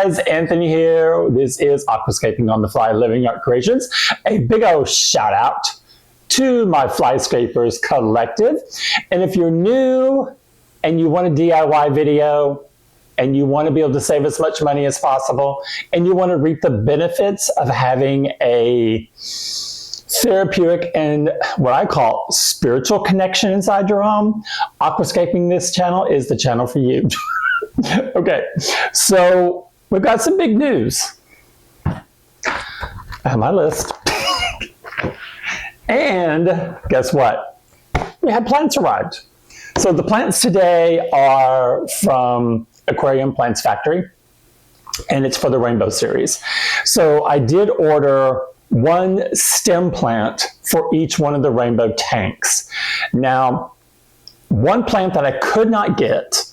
guys, Anthony here. This is Aquascaping on the Fly Living Art Creations. A big old shout out to my Fly Scrapers collective. And if you're new and you want a DIY video and you want to be able to save as much money as possible and you want to reap the benefits of having a therapeutic and what I call spiritual connection inside your home, Aquascaping, this channel is the channel for you. Okay, so we've got some big news. I have my list. And guess what? We had plants arrived. So the plants today are from Aquarium Plants Factory, and it's for the Rainbow Series. So I did order one stem plant for each one of the rainbow tanks. Now, one plant that I could not get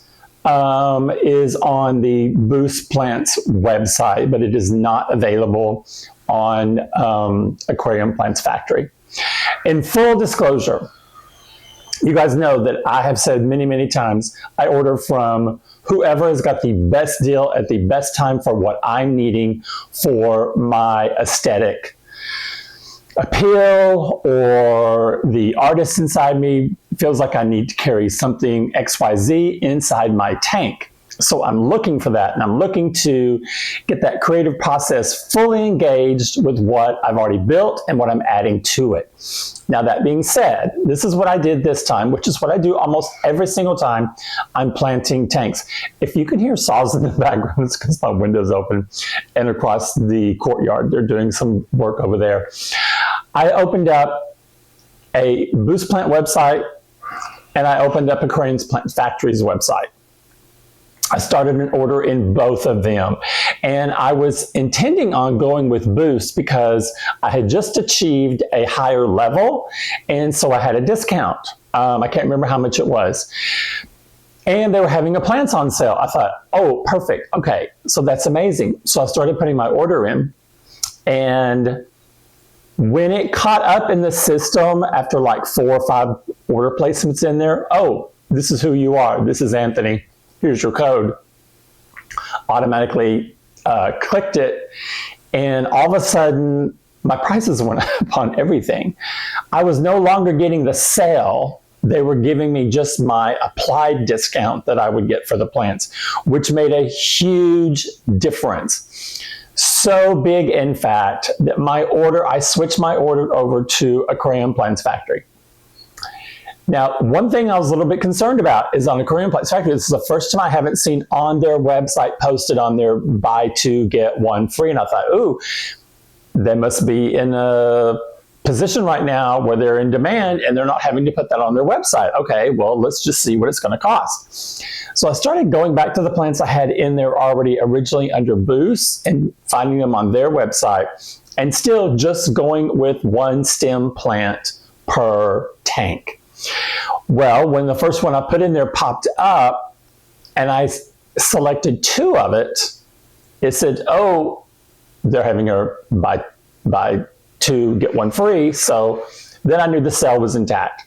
is on the Boost Plants website, but it is not available on Aquarium Plants Factory. In full disclosure, you guys know that I have said many, many times, I order from whoever has got the best deal at the best time for what I'm needing for my aesthetic appeal, or the artist inside me feels like I need to carry something XYZ inside my tank. So I'm looking for that, and I'm looking to get that creative process fully engaged with what I've already built and what I'm adding to it. Now, that being said, this is what I did this time, which is what I do almost every single time I'm planting tanks. If you can hear saws in the background, it's because my window's open, and across the courtyard, they're doing some work over there. I opened up a Boost Plant website, and I opened up Aquarium Plant Factory's website. I started an order in both of them, and I was intending on going with Boost because I had just achieved a higher level, and so I had a discount. I can't remember how much it was. And they were having a plants on sale. I thought, oh, perfect. Okay, so that's amazing. So I started putting my order in, and when it caught up in the system after like 4 or 5 order placements in there, oh, this is who you are. This is Anthony. Here's your code. Automatically clicked it, and all of a sudden my prices went up on everything. I was no longer getting the sale. They were giving me just my applied discount that I would get for the plants, which made a huge difference. So big, in fact, that I switched my order over to Aquarium Plants Factory. Now, one thing I was a little bit concerned about is on Aquarium Plants Factory, this is the first time I haven't seen on their website posted on their buy 2, get 1 free. And I thought, ooh, they must be in a position right now where they're in demand and they're not having to put that on their website. Okay, well, let's just see what it's going to cost. So I started going back to the plants I had in there already originally under Boost and finding them on their website, and still just going with one stem plant per tank. Well, when the first one I put in there popped up and I selected 2 of it, it said, oh, they're having a buy 2, get 1 free. So then I knew the sale was intact.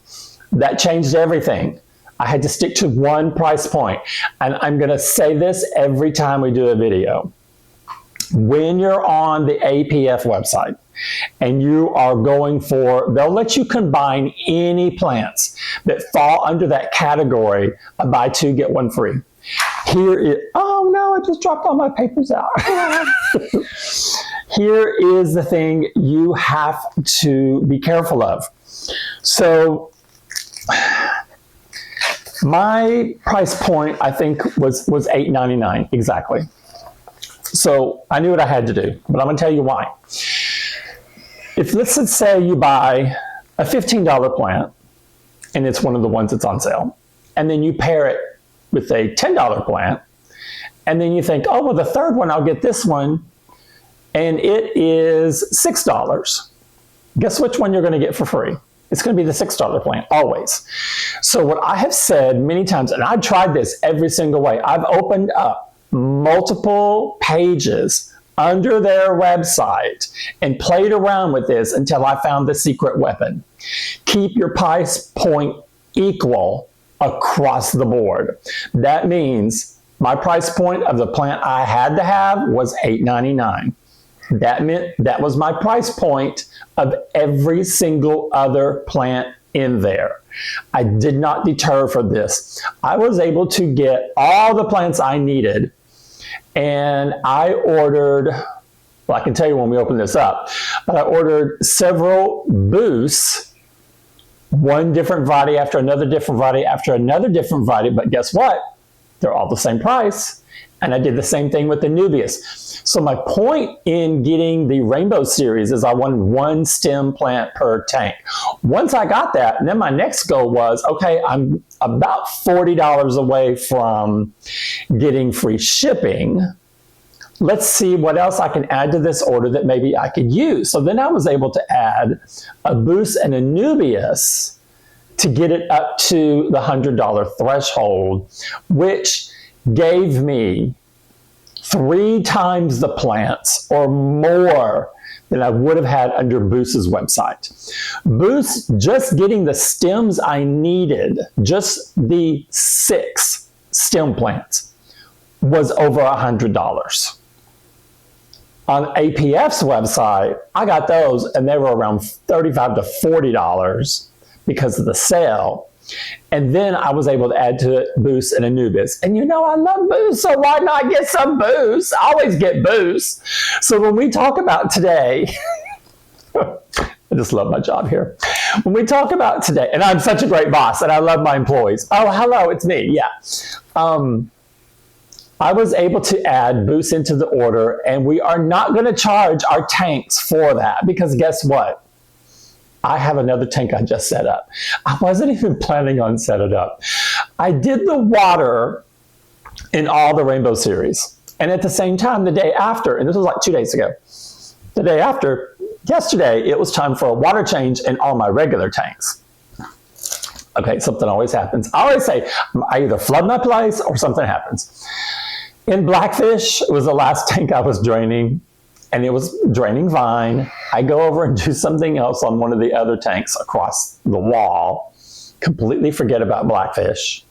That changed everything. I had to stick to one price point. And I'm going to say this every time we do a video. When you're on the APF website and you are going for, they'll let you combine any plants that fall under that category of buy 2, get 1 free. Here is, oh no, I just dropped all my papers out. Here is the thing you have to be careful of. So my price point, I think, was $8.99 exactly. So I knew what I had to do, but I'm going to tell you why. If let's say you buy a $15 plant, and it's one of the ones that's on sale, and then you pair it with a $10 plant, and then you think, oh, well, the third one, I'll get this one, and it is $6. Guess which one you're going to get for free? It's going to be the $6 plant, always. So what I have said many times, and I've tried this every single way, I've opened up multiple pages under their website and played around with this until I found the secret weapon. Keep your price point equal across the board. That means My price point of the plant I had to have was $8.99. That meant that was my price point of every single other plant in there. I did not deter for this. I was able to get all the plants I needed, and I ordered, well, I can tell you when we open this up, but I ordered several booths, one different variety after another different variety after another different variety, but guess what? They're all the same price. And I did the same thing with the Nubius. So my point in getting the Rainbow Series is I wanted one stem plant per tank. Once I got that, and then my next goal was, okay, I'm about $40 away from getting free shipping. Let's see what else I can add to this order that maybe I could use. So then I was able to add a Boost and a Nubius to get it up to the $100 threshold, which gave me 3 times the plants or more than I would have had under Boost's website. Boost, just getting the stems I needed, just the 6 stem plants, was over $100. On APF's website, I got those and they were around $35 to $40 because of the sale. And then I was able to add to it Boost and Anubis. And you know I love Boost, so why not get some Boost? I always get Boost. So when we talk about today, I just love my job here. When we talk about today, and I'm such a great boss, and I love my employees. Oh, hello, it's me, yeah. I was able to add Boost into the order, and we are not going to charge our tanks for that, because guess what? I have another tank I just set up. I wasn't even planning on setting it up. I did the water in all the Rainbow Series. And at the same time, the day after, and this was like 2 days ago, the day after, yesterday, it was time for a water change in all my regular tanks. Okay, something always happens. I always say, I either flood my place or something happens. In Blackfish, it was the last tank I was draining, and it was draining fine. I go over and do something else on one of the other tanks across the wall, completely forget about Blackfish,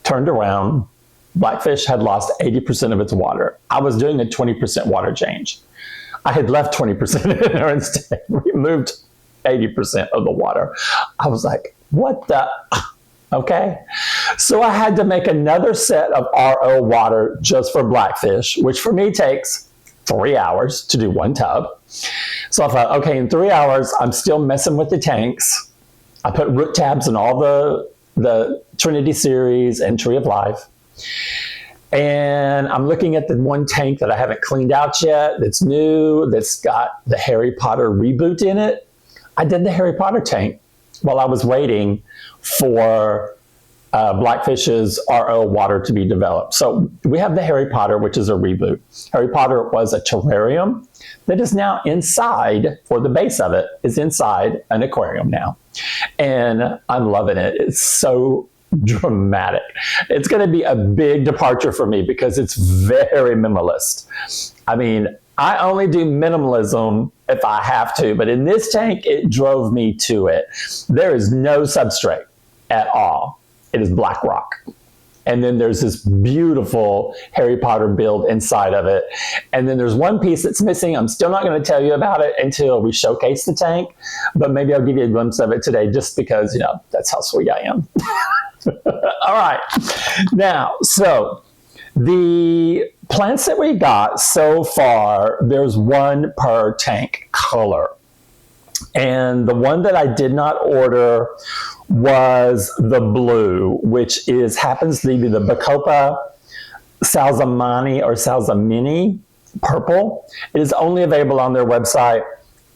turned around, Blackfish had lost 80% of its water. I was doing a 20% water change. I had left 20% in there instead, removed 80% of the water. I was like, what the, okay? So I had to make another set of RO water just for Blackfish, which for me takes 3 hours to do one tub. So I thought, okay, in 3 hours, I'm still messing with the tanks. I put root tabs in all the Trinity series and Tree of Life. And I'm looking at the one tank that I haven't cleaned out yet, that's new, that's got the Harry Potter reboot in it. I did the Harry Potter tank while I was waiting for Blackfish's RO water to be developed. So we have the Harry Potter, which is a reboot. Harry Potter was a terrarium that is now inside, or the base of it is inside an aquarium now. And I'm loving it. It's so dramatic. It's going to be a big departure for me because it's very minimalist. I mean, I only do minimalism if I have to, but in this tank, it drove me to it. There is no substrate at all. It is black rock. And then there's this beautiful Harry Potter build inside of it. And then there's one piece that's missing. I'm still not going to tell you about it until we showcase the tank, but maybe I'll give you a glimpse of it today just because, you know, that's how sweet I am. All right. Now, so the plants that we got so far, there's one per tank color. And the one that I did not order was the blue, which happens to be the Bacopa Salsamani or Salsamini purple. It is only available on their website.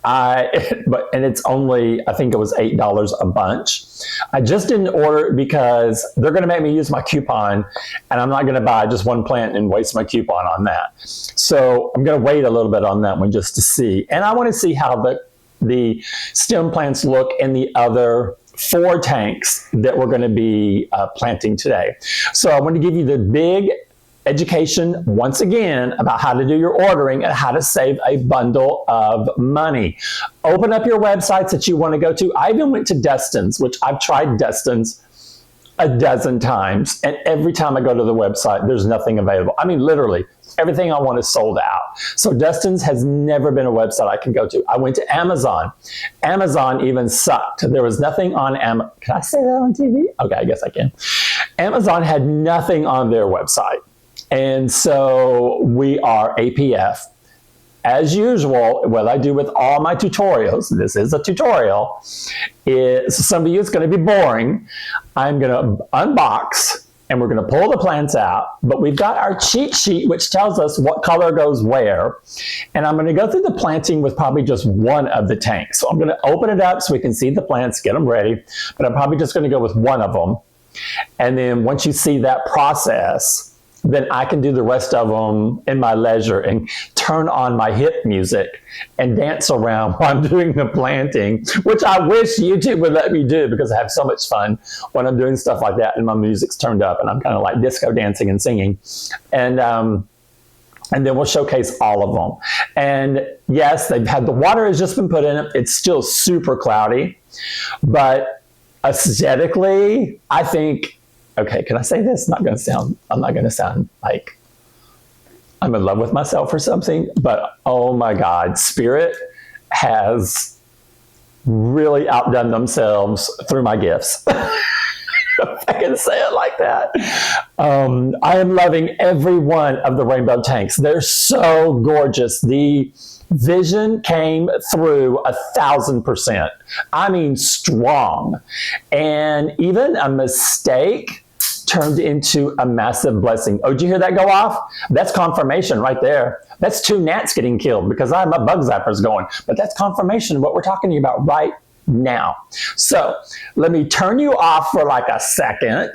And it's only, I think it was $8 a bunch. I just didn't order it because they're going to make me use my coupon, and I'm not going to buy just one plant and waste my coupon on that. So I'm going to wait a little bit on that one just to see. And I want to see how the stem plants look in the other 4 tanks that we're going to be planting today. So I want to give you the big education once again about how to do your ordering and how to save a bundle of money. Open up your websites that you want to go to. I even went to Destin's, which I've tried Destin's. a dozen times, and every time I go to the website, there's nothing available. I mean, literally, everything I want is sold out. So Dustin's has never been a website I can go to. I went to Amazon. Amazon even sucked. There was nothing on Amazon. Can I say that on TV? Okay, I guess I can. Amazon had nothing on their website. And so we are APF. As usual, what I do with all my tutorials, this is a tutorial, is some of you it's going to be boring. I'm going to unbox and we're going to pull the plants out, but we've got our cheat sheet which tells us what color goes where. And I'm going to go through the planting with probably just one of the tanks. So I'm going to open it up so we can see the plants, get them ready, but I'm probably just going to go with one of them. And then once you see that process, then I can do the rest of them in my leisure and turn on my hip music and dance around while I'm doing the planting, which I wish YouTube would let me do because I have so much fun when I'm doing stuff like that and my music's turned up and I'm kind of like disco dancing and singing. And then we'll showcase all of them. And yes, they've had, the water has just been put in it. It's still super cloudy, but aesthetically, I think, okay, can I say this? I'm not going to sound like I'm in love with myself or something, but oh my God, Spirit has really outdone themselves through my gifts. If I can say it like that. I am loving every one of the rainbow tanks. They're so gorgeous. The vision came through 1,000%. I mean, strong. And even a mistake turned into a massive blessing. Oh, did you hear that go off? That's confirmation right there. That's 2 gnats getting killed because I have my bug zappers going. But that's confirmation of what we're talking about right now. So let me turn you off for like a second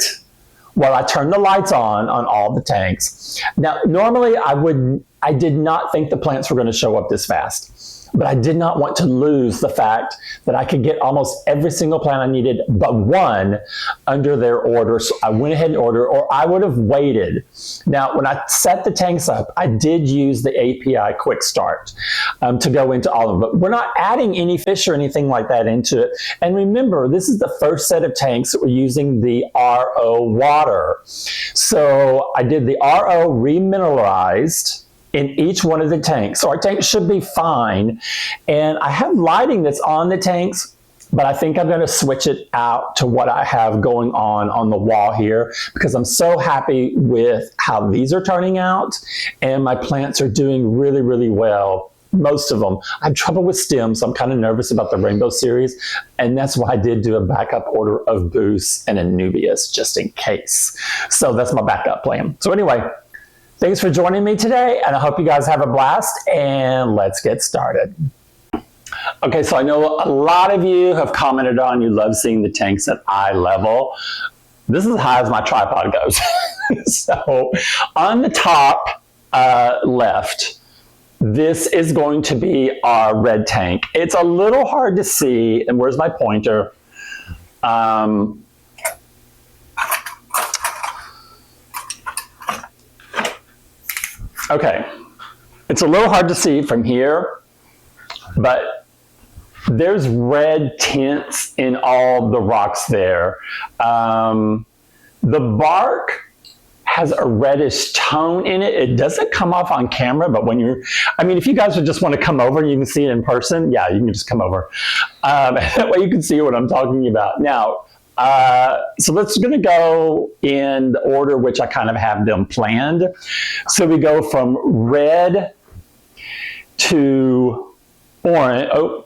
while I turn the lights on all the tanks. Now, normally I did not think the plants were going to show up this fast, but I did not want to lose the fact that I could get almost every single plant I needed but one under their order. So I went ahead and ordered, or I would have waited. Now, when I set the tanks up, I did use the API Quick Start to go into all of them, but we're not adding any fish or anything like that into it. And remember, this is the first set of tanks that we're using the RO water. So I did the RO remineralized in each one of the tanks. So our tanks should be fine. And I have lighting that's on the tanks, but I think I'm going to switch it out to what I have going on the wall here because I'm so happy with how these are turning out and my plants are doing really, really well. Most of them. I have trouble with stems, so I'm kind of nervous about the Rainbow Series, and that's why I did do a backup order of Boost and Anubias just in case. So that's my backup plan. So anyway, thanks for joining me today, and I hope you guys have a blast, and let's get started. Okay, so I know a lot of you have commented on you love seeing the tanks at eye level. This is as high as my tripod goes. So on the top left, this is going to be our red tank. It's a little hard to see, and where's my pointer? Okay, it's a little hard to see from here, but there's red tints in all the rocks there. The bark has a reddish tone in it. It doesn't come off on camera, but when you're, I mean, if you guys would just want to come over and you can see it in person, yeah, you can just come over. That way you can see what I'm talking about. Now, so let's going to go in the order which I kind of have them planned. So we go from red to orange. Oh,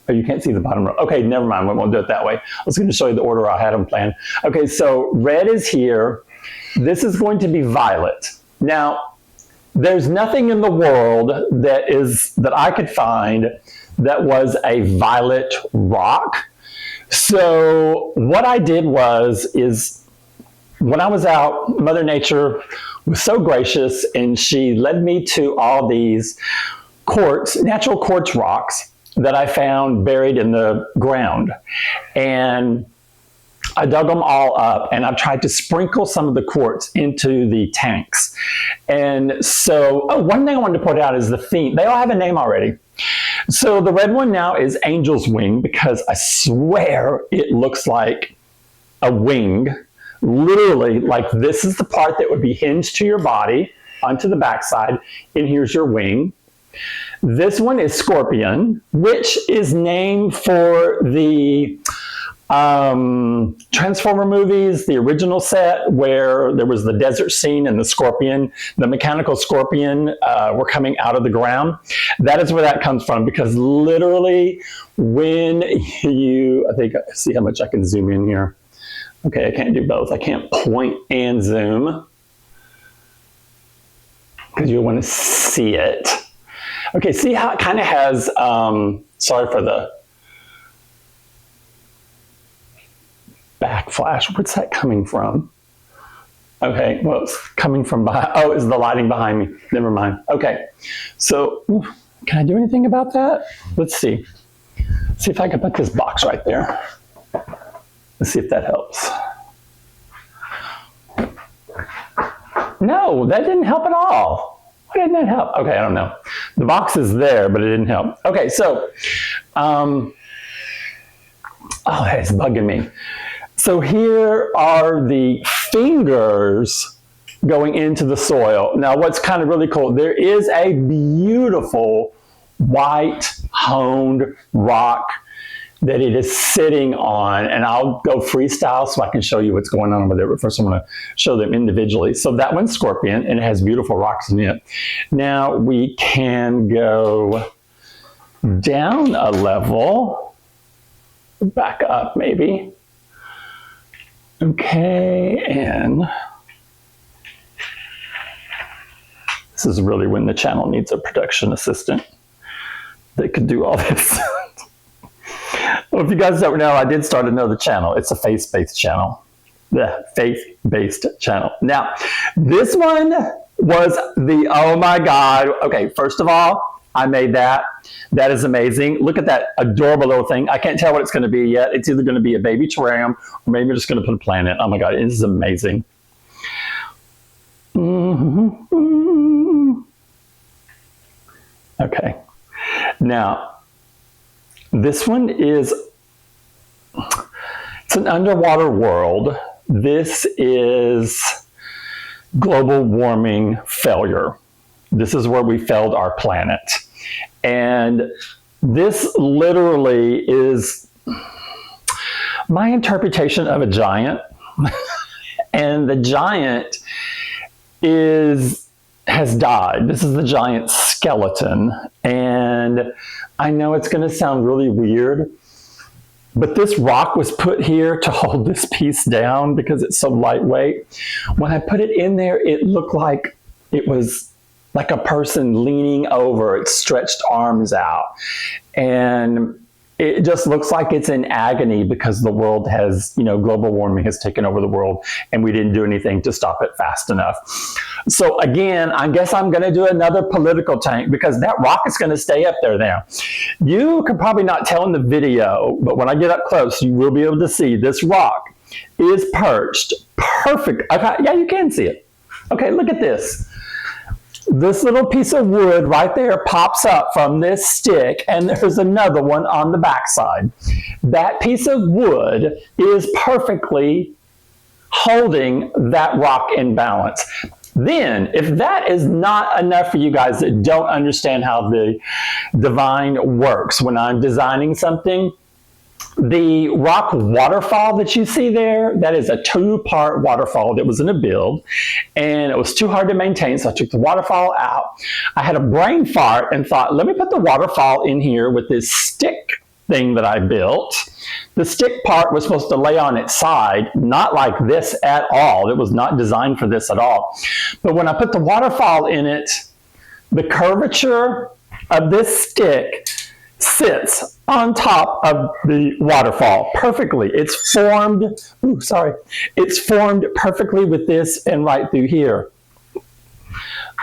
you can't see the bottom row. Okay, never mind. We won't do it that way. I was going to show you the order I had them planned. Okay, so red is here. This is going to be violet. Now, there's nothing in the world that I could find that was a violet rock. So what I did is when I was out, Mother Nature was so gracious and she led me to all these natural quartz rocks that I found buried in the ground. And I dug them all up and I've tried to sprinkle some of the quartz into the tanks. And so, one thing I wanted to point out is the theme. They all have a name already. So the red one now is Angel's Wing because I swear it looks like a wing Literally, like this is the part that would be hinged to your body onto the backside, and here's your wing. This one is Scorpion, which is named for the Transformer movies, the original set where there was the desert scene and the scorpion, the mechanical scorpion were coming out of the ground. That is where that comes from, because literally when you, I think, see how much I can zoom in here. Okay, I can't do both. I can't point and zoom because you'll want to see it. Okay, see how it kind of has, sorry for the backflash. What's that coming from? Okay, well, it's coming from behind. Oh, it's the lighting behind me. Never mind. Okay, so can I do anything about that? Let's see. See if I can put this box right there. Let's see if that helps. No, that didn't help at all. Why didn't that help? Okay, I don't know. The box is there, but it didn't help. Okay, so, oh, that's bugging me. So here are the fingers going into the soil. Now, what's kind of really cool, there is a beautiful white honed rock that it is sitting on, and I'll go freestyle so I can show you what's going on over there, but first I want to show them individually. So that one's Scorpion, and it has beautiful rocks in it. Now we can go down a level, back up maybe. Okay, and this is really when the channel needs a production assistant that could do all this. Well, if you guys don't know, I did start another channel. It's a faith-based channel. The faith-based channel. Now, this one was the, oh my God. Okay, first of all, I made that. That is amazing. Look at that adorable little thing. I can't tell what it's going to be yet. It's either going to be a baby terrarium or maybe we're just going to put a plant in it. Oh my God, this is amazing. Okay. Now, this one is, it's an underwater world. This is global warming failure. This is where we failed our planet. And this literally is my interpretation of a giant. And the giant has died. This is the giant skeleton. And I know it's going to sound really weird, but this rock was put here to hold this piece down because it's so lightweight. When I put it in there, it looked like it was like a person leaning over, its stretched arms out. And it just looks like it's in agony because the world has, global warming has taken over the world and we didn't do anything to stop it fast enough. So again, I guess I'm going to do another political tank because that rock is going to stay up there now. You can probably not tell in the video, but when I get up close, you will be able to see this rock is perched perfect. Okay, yeah, you can see it. Okay, look at this. This little piece of wood right there pops up from this stick, and there's another one on the backside. That piece of wood is perfectly holding that rock in balance. Then, if that is not enough for you guys that don't understand how the divine works, when I'm designing something, the rock waterfall that you see there, that is a 2-part waterfall that was in a build, and it was too hard to maintain, so I took the waterfall out. I had a brain fart and thought, let me put the waterfall in here with this stick thing that I built. The stick part was supposed to lay on its side, not like this at all. It was not designed for this at all. But when I put the waterfall in it, the curvature of this stick sits on top of the waterfall perfectly. It's formed, it's formed perfectly with this and right through here.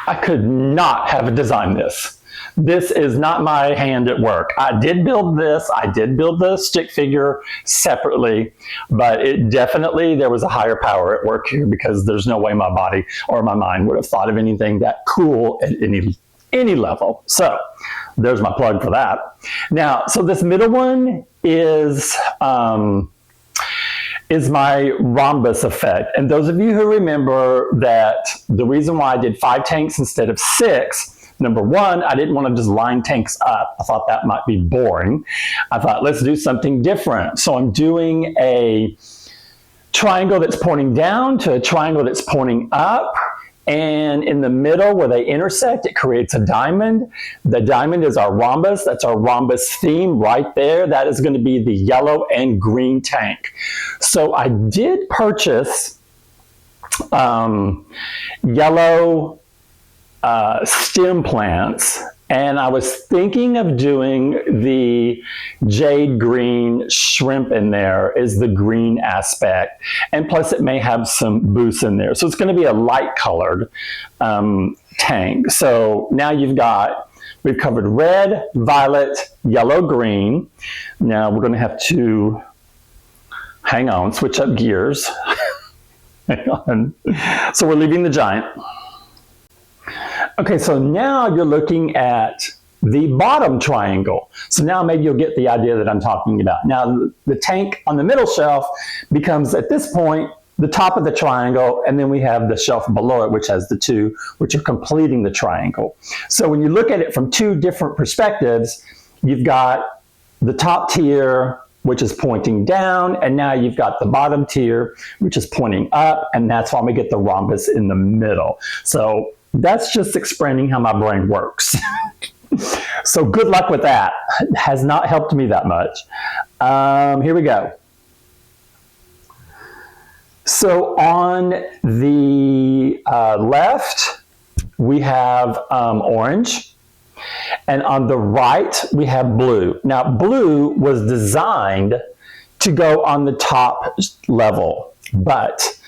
I could not have designed this. This is not my hand at work. I did build this. I did build the stick figure separately, but it definitely, there was a higher power at work here because there's no way my body or my mind would have thought of anything that cool at any level. So there's my plug for that. Now, so this middle one is is my rhombus effect. And those of you who remember that the reason why I did 5 tanks instead of 6, number one, I didn't want to just line tanks up. I thought that might be boring. I thought, let's do something different. So I'm doing a triangle that's pointing down to a triangle that's pointing up. And in the middle where they intersect, it creates a diamond. The diamond is our rhombus. That's our rhombus theme right there. That is going to be the yellow and green tank. So I did purchase yellow stem plants, and I was thinking of doing the jade green shrimp in there as the green aspect, and plus it may have some boosts in there. So it's going to be a light colored tank. So now we've covered red, violet, yellow, green. Now we're going to have to, hang on, switch up gears. Hang on. So we're leaving the giant. Okay, so now you're looking at the bottom triangle. So now maybe you'll get the idea that I'm talking about. Now the tank on the middle shelf becomes, at this point, the top of the triangle, and then we have the shelf below it, which has the 2, which are completing the triangle. So when you look at it from 2 different perspectives, you've got the top tier, which is pointing down, and now you've got the bottom tier, which is pointing up, and that's why we get the rhombus in the middle. So that's just explaining how my brain works. So good luck with that. It has not helped me that much. Here we go. So on the left, we have orange. And on the right, we have blue. Now, blue was designed to go on the top level, but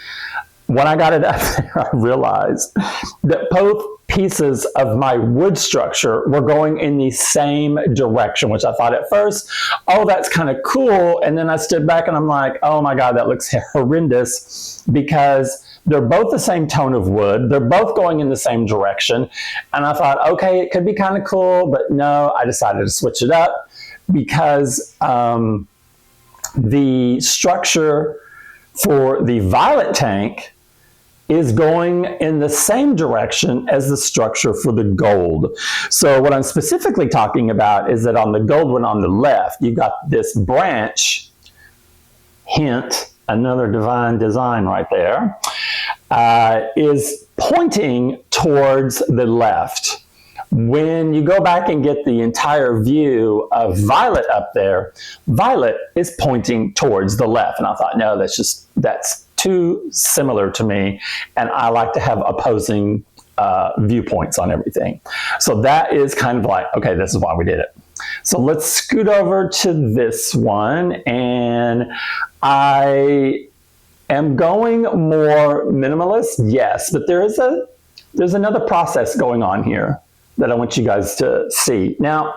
when I got it up there, I realized that both pieces of my wood structure were going in the same direction, which I thought at first, oh, that's kind of cool. And then I stood back and I'm like, oh my God, that looks horrendous, because they're both the same tone of wood. They're both going in the same direction. And I thought, okay, it could be kind of cool, but no, I decided to switch it up because the structure for the violet tank is going in the same direction as the structure for the gold. So what I'm specifically talking about is that on the gold one on the left, you got this branch, hint, another divine design right there, is pointing towards the left. When you go back and get the entire view of violet up there, violet is pointing towards the left. And I thought, no, that's too similar to me, and I like to have opposing viewpoints on everything. So that is kind of like, okay, this is why we did it. So let's scoot over to this one, and I am going more minimalist, yes, but there's another process going on here that I want you guys to see. Now,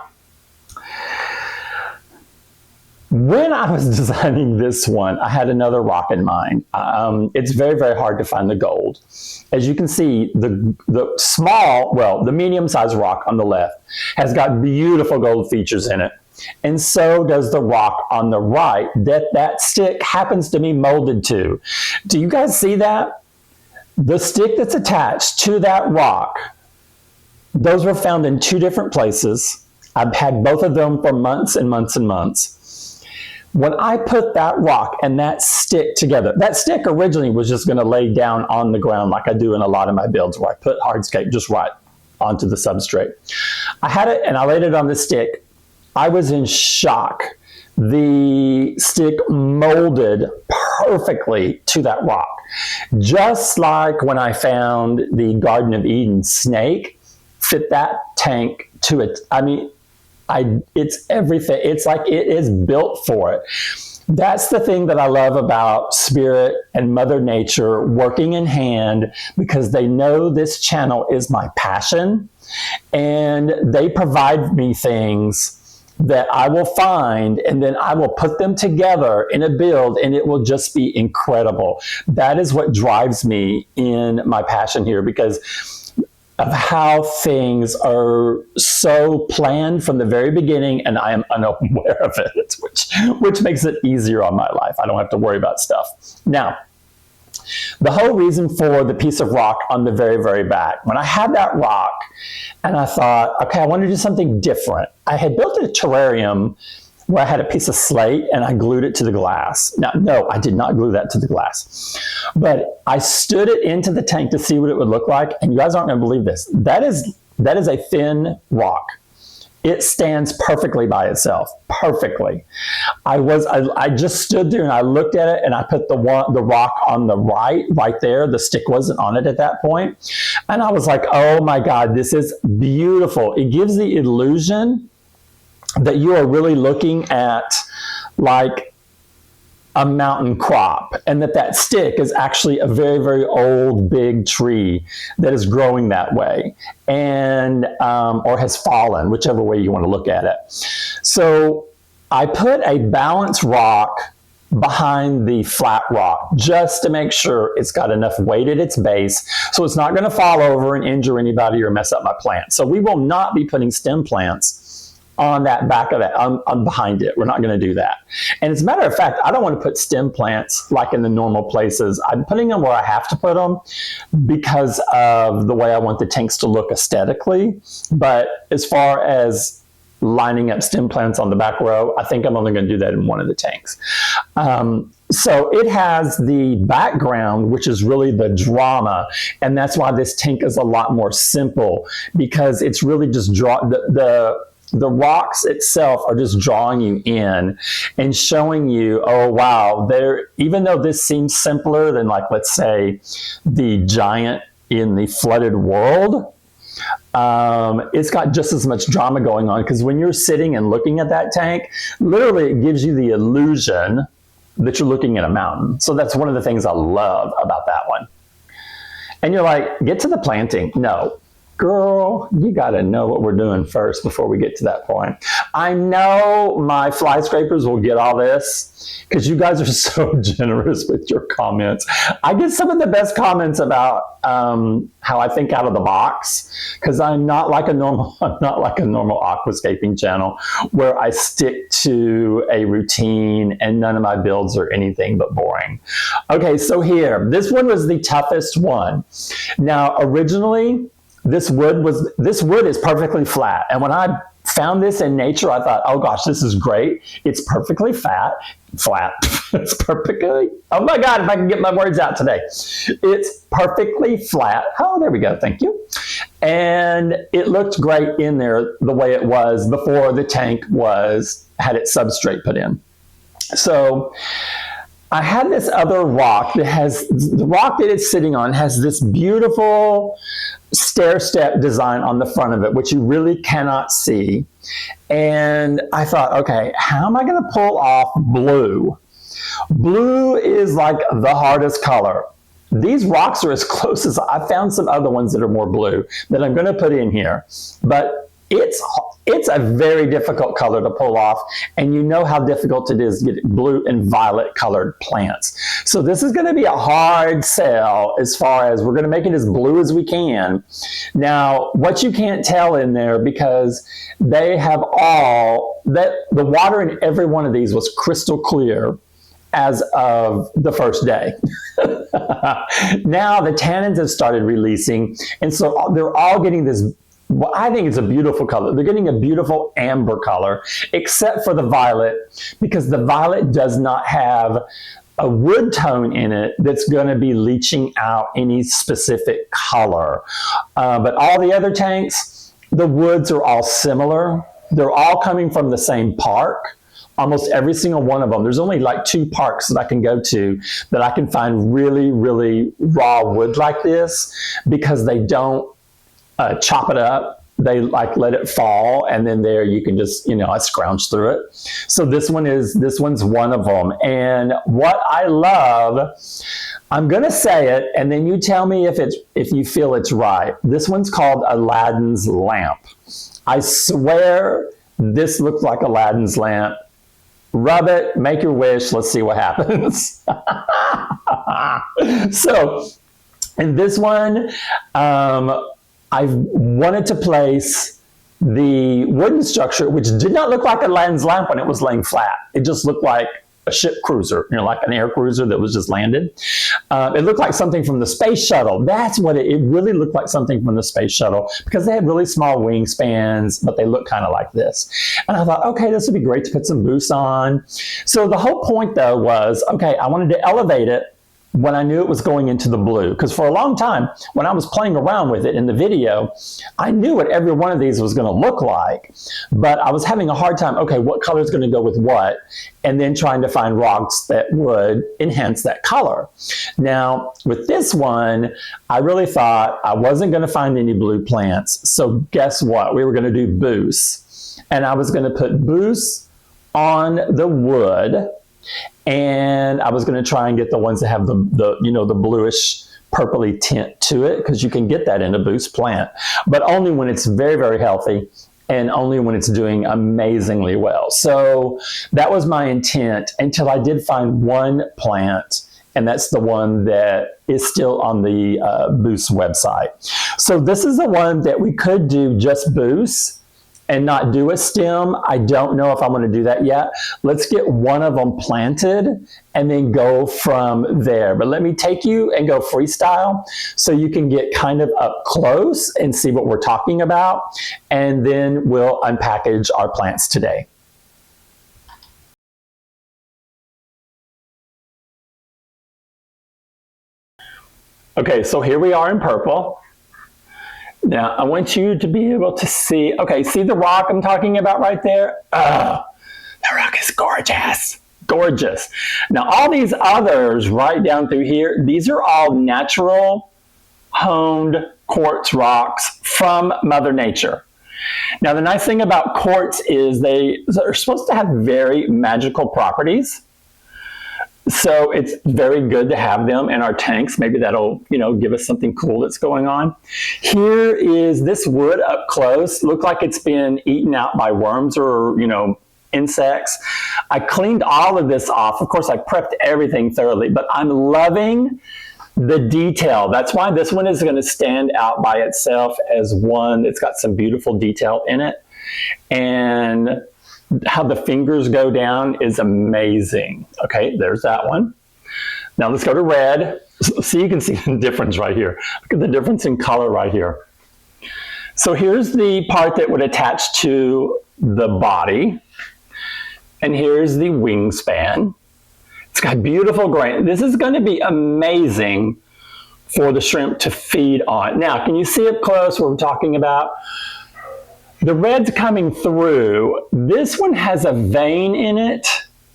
when I was designing this one, I had another rock in mind. It's very, very hard to find the gold. As you can see, the small, well, the medium-sized rock on the left has got beautiful gold features in it. And so does the rock on the right that stick happens to be molded to. Do you guys see that? The stick that's attached to that rock, those were found in 2 different places. I've had both of them for months and months and months. When I put that rock and that stick together, that stick originally was just going to lay down on the ground like I do in a lot of my builds, where I put hardscape just right onto the substrate. I had it and I laid it on the stick. I was in shock. The stick molded perfectly to that rock. Just like when I found the Garden of Eden snake fit that tank to it. I mean, it's everything. It's like it is built for it. That's the thing that I love about Spirit and Mother Nature working in hand, because they know this channel is my passion, and they provide me things that I will find, and then I will put them together in a build, and it will just be incredible. That is what drives me in my passion here, because of how things are so planned from the very beginning, and I am unaware of it, which makes it easier on my life. I don't have to worry about stuff. Now, the whole reason for the piece of rock on the very, very back, when I had that rock and I thought, okay, I want to do something different. I had built a terrarium where I had a piece of slate and I glued it to the glass. Now, no, I did not glue that to the glass, but I stood it into the tank to see what it would look like. And you guys aren't going to believe this. That is a thin rock. It stands perfectly by itself, perfectly. I just stood there and I looked at it and I put the rock on the right there. The stick wasn't on it at that point. And I was like, oh my God, this is beautiful. It gives the illusion that you are really looking at like a mountain crop, and that stick is actually a very, very old big tree that is growing that way, and or has fallen, whichever way you want to look at it. So I put a balanced rock behind the flat rock just to make sure it's got enough weight at its base so it's not going to fall over and injure anybody or mess up my plant. So we will not be putting stem plants on that back of that, on behind it. We're not going to do that. And as a matter of fact, I don't want to put stem plants like in the normal places. I'm putting them where I have to put them because of the way I want the tanks to look aesthetically. But as far as lining up stem plants on the back row, I think I'm only going to do that in one of the tanks. So it has the background, which is really the drama. And that's why this tank is a lot more simple, because it's really just the rocks itself are just drawing you in and showing you, oh, wow, even though this seems simpler than, like, let's say, the giant in the flooded world, it's got just as much drama going on, because when you're sitting and looking at that tank, literally it gives you the illusion that you're looking at a mountain. So that's one of the things I love about that one. And you're like, get to the planting. No. Girl, you got to know what we're doing first before we get to that point. I know my fly scrapers will get all this because you guys are so generous with your comments. I get some of the best comments about how I think out of the box, because I'm not like a normal aquascaping channel where I stick to a routine and none of my builds are anything but boring. Okay, so here, this one was the toughest one. Now, originally, this wood is perfectly flat. And when I found this in nature, I thought, oh gosh, this is great. It's perfectly flat. It's perfectly, oh my God, if I can get my words out today. It's perfectly flat. Oh, there we go. Thank you. And it looked great in there the way it was before the tank had its substrate put in. So I had this other rock the rock that it's sitting on has this beautiful stair-step design on the front of it, which you really cannot see. And I thought, okay, how am I going to pull off blue? Blue is like the hardest color. These rocks are as close as I found some other ones that are more blue that I'm going to put in here. But it's a very difficult color to pull off, and you know how difficult it is to get blue and violet colored plants. So this is going to be a hard sell as far as we're going to make it as blue as we can. Now, what you can't tell in there, because they have the water in every one of these was crystal clear as of the first day. Now the tannins have started releasing, and so they're all getting this. Well, I think it's a beautiful color. They're getting a beautiful amber color, except for the violet, because the violet does not have a wood tone in it that's going to be leaching out any specific color. But all the other tanks, the woods are all similar. They're all coming from the same park. Almost every single one of them. There's only like 2 parks that I can go to that I can find really, really raw wood like this, because they don't chop it up. They like let it fall, and then there you can just, I scrounge through it. So this one's one of them. And what I love, I'm going to say it, and then you tell me if you feel it's right. This one's called Aladdin's lamp. I swear this looks like Aladdin's lamp. Rub it, make your wish, let's see what happens. So, in this one, I wanted to place the wooden structure, which did not look like a lens lamp when it was laying flat. It just looked like a ship cruiser, like an air cruiser that was just landed. It looked like something from the space shuttle. That's what it really looked like, something from the space shuttle, because they had really small wingspans, but they look kind of like this. And I thought, okay, this would be great to put some boosts on. So the whole point though was, okay, I wanted to elevate it when I knew it was going into the blue. Because for a long time, when I was playing around with it in the video, I knew what every one of these was going to look like. But I was having a hard time, okay, what color is going to go with what? And then trying to find rocks that would enhance that color. Now, with this one, I really thought I wasn't going to find any blue plants. So guess what? We were going to do boosts. And I was going to put boosts on the wood. And I was going to try and get the ones that have the bluish purpley tint to it, because you can get that in a boost plant, but only when it's very, very healthy and only when it's doing amazingly well. So that was my intent until I did find one plant, and that's the one that is still on the Boost website. So this is the one that we could do just Boost and not do a stem. I don't know if I want to do that yet. Let's get one of them planted and then go from there. But let me take you and go freestyle so you can get kind of up close and see what we're talking about. And then we'll unpackage our plants today. Okay, so here we are in purple. Now, I want you to be able to see, okay, see the rock I'm talking about right there? Oh, that rock is gorgeous, gorgeous. Now, all these others right down through here, these are all natural honed quartz rocks from Mother Nature. Now, the nice thing about quartz is they're supposed to have very magical properties. So it's very good to have them in our tanks. Maybe that'll, give us something cool that's going on. Here is this wood up close. Looked like it's been eaten out by worms or, insects. I cleaned all of this off. Of course, I prepped everything thoroughly, but I'm loving the detail. That's why this one is going to stand out by itself as one that's got some beautiful detail in it. And how the fingers go down is amazing. Okay, there's that one. Now let's go to red. So you can see the difference right here. Look at the difference in color right here. So here's the part that would attach to the body. And here's the wingspan. It's got beautiful grain. This is going to be amazing for the shrimp to feed on. Now, can you see up close what we're talking about? The red's coming through. This one has a vein in it,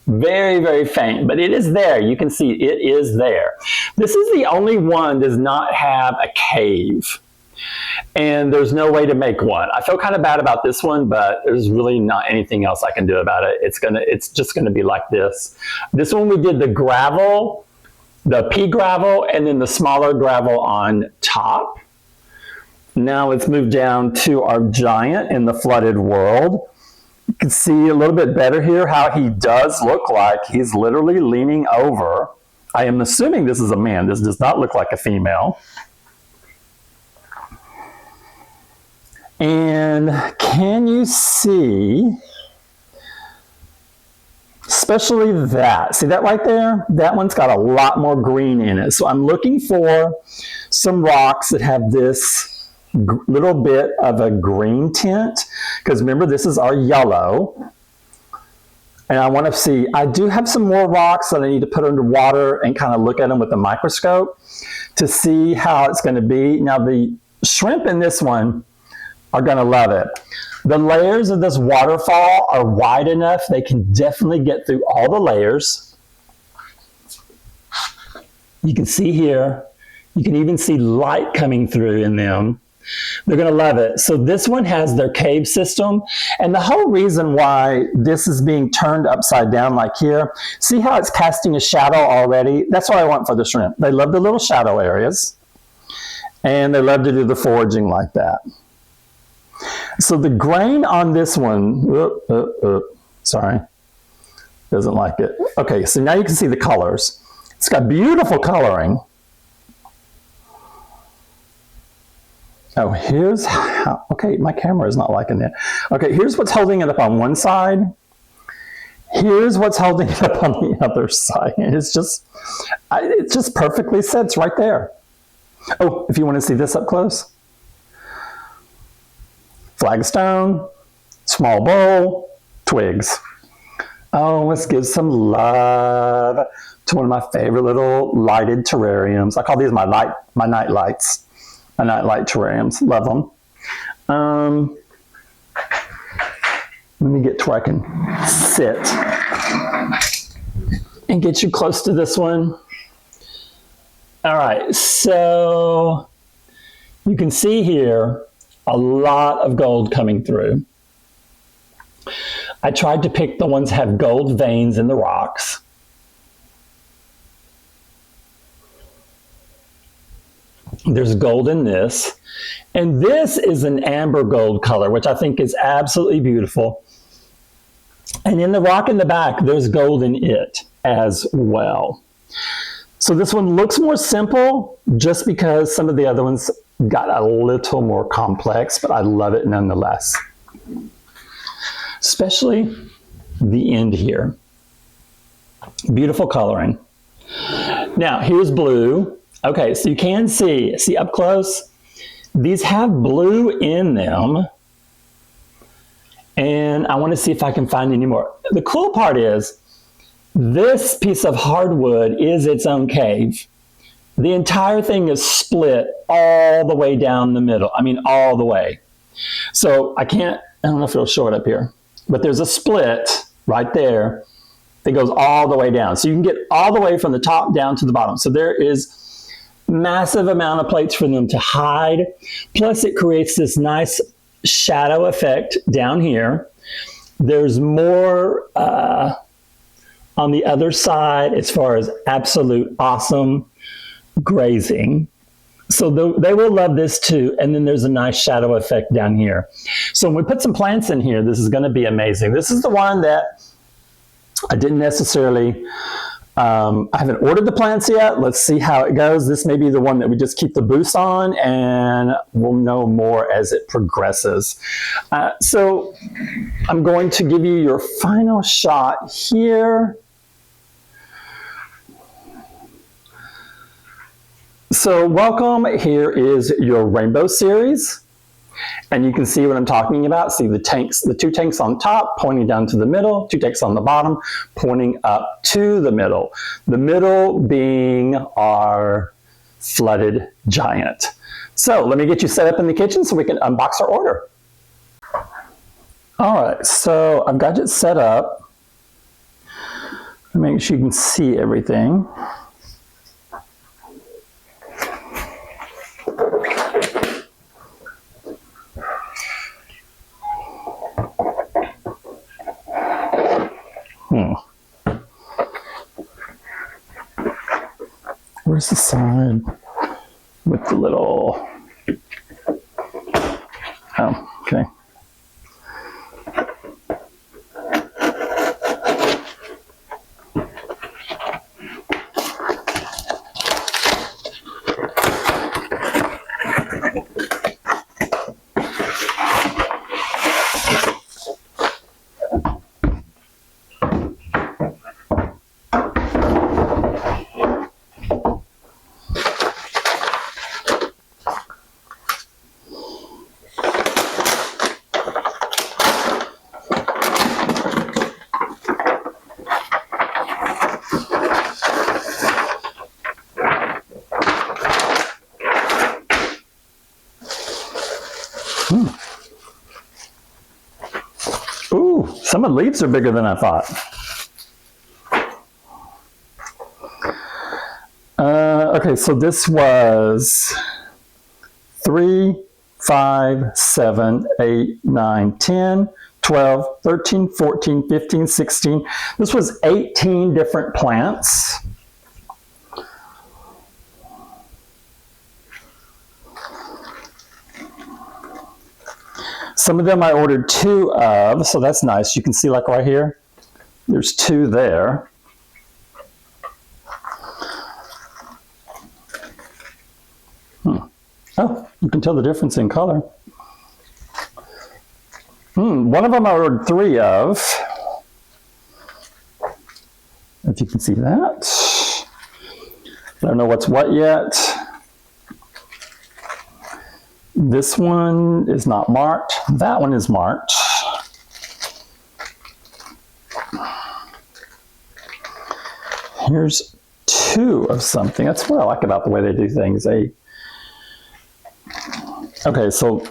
very, very faint, but it is there. You can see it is there. This is the only one that does not have a cave, and there's no way to make one. I feel kind of bad about this one, but there's really not anything else I can do about it. It's just gonna be like this. This one we did the gravel, the pea gravel, and then the smaller gravel on top. Now let's move down to our giant in the flooded world. You can see a little bit better here how he does look like he's literally leaning over. I am assuming this is a man. This does not look like a female. And can you see, especially that, see that right there? That one's got a lot more green in it. So I'm looking for some rocks that have this little bit of a green tint, because remember, this is our yellow. And I want to see, I do have some more rocks that I need to put under water and kind of look at them with a microscope to see how it's going to be. Now, the shrimp in this one are going to love it. The layers of this waterfall are wide enough. They can definitely get through all the layers. You can see here, you can even see light coming through in them. They're going to love it. So this one has their cave system. And the whole reason why this is being turned upside down like here, see how it's casting a shadow already? That's what I want for the shrimp. They love the little shadow areas. And they love to do the foraging like that. So the grain on this one, sorry, doesn't like it. Okay, so now you can see the colors. It's got beautiful coloring. Oh, here's how, okay, my camera is not liking that. Okay, here's what's holding it up on one side. Here's what's holding it up on the other side. It's just perfectly sits right there. Oh, if you want to see this up close. Flagstone, small bowl, twigs. Oh, let's give some love to one of my favorite little lighted terrariums. I call these my night lights. My night light terrariums. Love them. Let me get to where I can sit and get you close to this one. All right, so you can see here a lot of gold coming through. I tried to pick the ones that have gold veins in the rocks. There's gold in this. And this is an amber gold color, which I think is absolutely beautiful. And in the rock in the back, there's gold in it as well. So this one looks more simple just because some of the other ones got a little more complex, but I love it nonetheless. Especially the end here. Beautiful coloring. Now, here's blue. Okay, so you can see up close, these have blue in them. And I want to see if I can find any more. The cool part is, this piece of hardwood is its own cave. The entire thing is split all the way down the middle. I mean, all the way. So I don't know if it'll show it up here, but there's a split right there that goes all the way down. So you can get all the way from the top down to the bottom. So there is massive amount of plates for them to hide. Plus it creates this nice shadow effect down here. There's more on the other side as far as absolute awesome grazing. So they will love this too. And then there's a nice shadow effect down here. So when we put some plants in here, this is going to be amazing. This is the one that I didn't necessarily, I haven't ordered the plants yet. Let's see how it goes. This may be the one that we just keep the boost on, and we'll know more as it progresses. So I'm going to give you your final shot here. So welcome, here is your Rainbow Series. And you can see what I'm talking about. See the tanks, the two tanks on top pointing down to the middle, two tanks on the bottom pointing up to the middle. The middle being our flooded giant. So let me get you set up in the kitchen so we can unbox our order. All right, so I've got it set up. Make sure you can see everything. Where's the side with the little, oh, okay. Ooh, some of the leaves are bigger than I thought. Okay, so this was 3, 5, 7, 8, 9, 10, 12, 13, 14, 15, 16. This was 18 different plants. Some of them I ordered 2 of, so that's nice. You can see like right here, there's 2 there. Oh, can tell the difference in color. One of them I ordered 3 of. If you can see that. I don't know what's what yet. This one is not marked. That one is marked. Here's 2 of something. That's what I like about the way they do things. Okay, so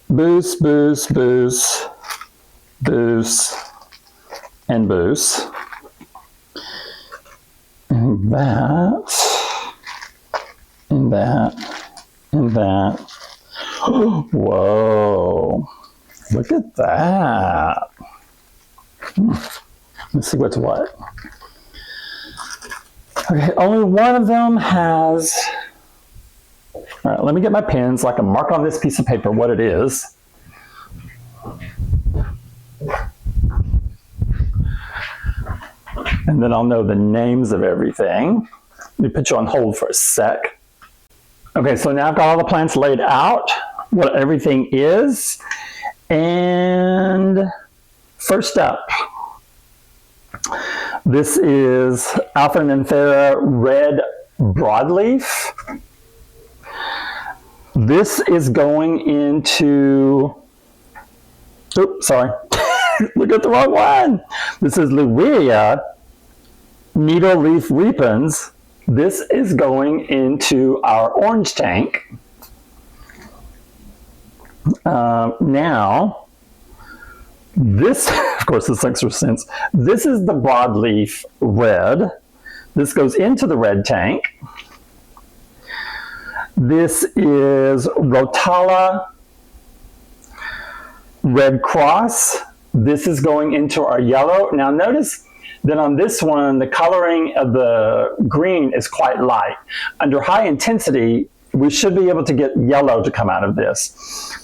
boost, boost, boost, boost, and boost. And that, and that, and that. Whoa, look at that. Let's see what's what. Okay, only one of them has, all right, let me get my pens so I can mark on this piece of paper what it is. And then I'll know the names of everything. Let me put you on hold for a sec. Okay, so now I've got all the plants laid out, what everything is. And first up, this is Alpha Nymphera Red Broadleaf. This is going into, oops, sorry, look at the wrong one. This is Luria Needle Leaf Repens. This is going into our orange tank. Now, this, of course, this makes sense. This is the broadleaf red. This goes into the red tank. This is Rotala Red Cross. This is going into our yellow. Now notice that on this one, the coloring of the green is quite light. Under high intensity, we should be able to get yellow to come out of this.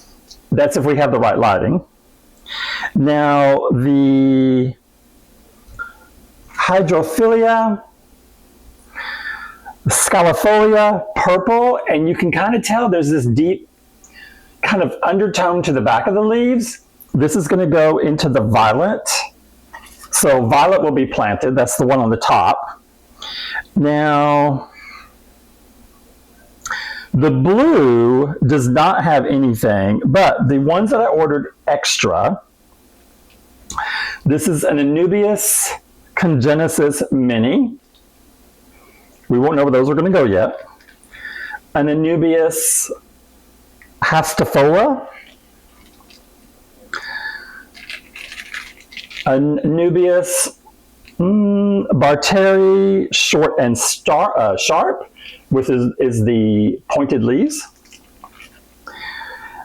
That's if we have the right lighting. Now, the Hydrophilia Scalifolia purple, and you can kind of tell there's this deep kind of undertone to the back of the leaves. This is going to go into the violet. So violet will be planted. That's the one on the top. Now, the blue does not have anything, but the ones that I ordered extra, this is an Anubias Congenesis Mini. We won't know where those are going to go yet. An Anubias Hastifola. Anubias Barteri Short and Sharp, which is the pointed leaves.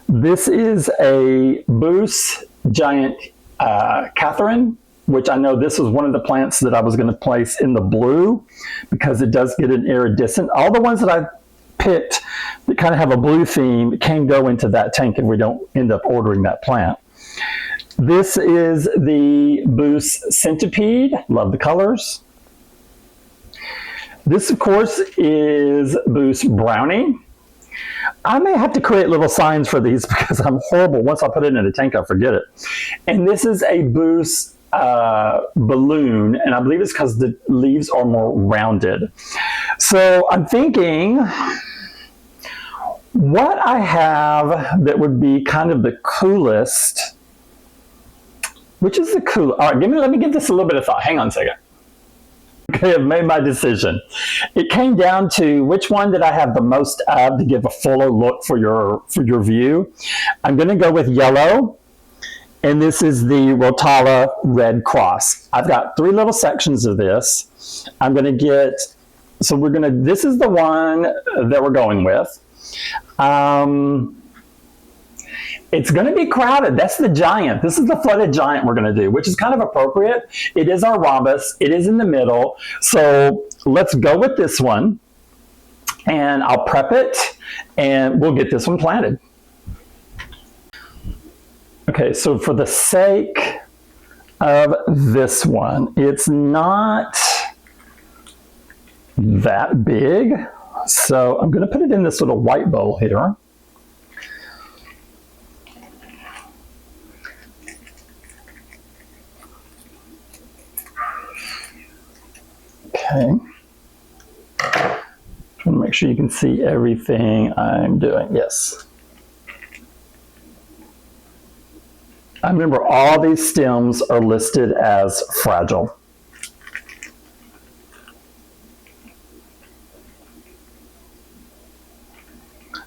This is a Boos Giant Catherine, which I know this was one of the plants that I was going to place in the blue because it does get an iridescent. All the ones that I picked that kind of have a blue theme can go into that tank if we don't end up ordering that plant. This is the Boos Centipede. Love the colors. This, of course, is Boos Brownie. I may have to create little signs for these because I'm horrible. Once I put it in a tank, I'll forget it. And this is a Boos Balloon, and I believe it's because the leaves are more rounded. So I'm thinking what I have that would be kind of the coolest. Which is the cool? All right, let me give this a little bit of thought. Hang on a second. Okay, I've made my decision. It came down to which one did I have the most of to give a fuller look for your view. I'm going to go with yellow, and this is the Rotala Red Cross. I've got 3 little sections of this. I'm going to get, so we're going to, this is the one that we're going with. It's going to be crowded. That's the giant. This is the flooded giant we're going to do, which is kind of appropriate. It is our rhombus. It is in the middle. So let's go with this one, and I'll prep it, and we'll get this one planted. Okay, so for the sake of this one, it's not that big. So I'm going to put it in this little white bowl here. Okay. Just want to make sure you can see everything I'm doing. Yes. I remember all these stems are listed as fragile.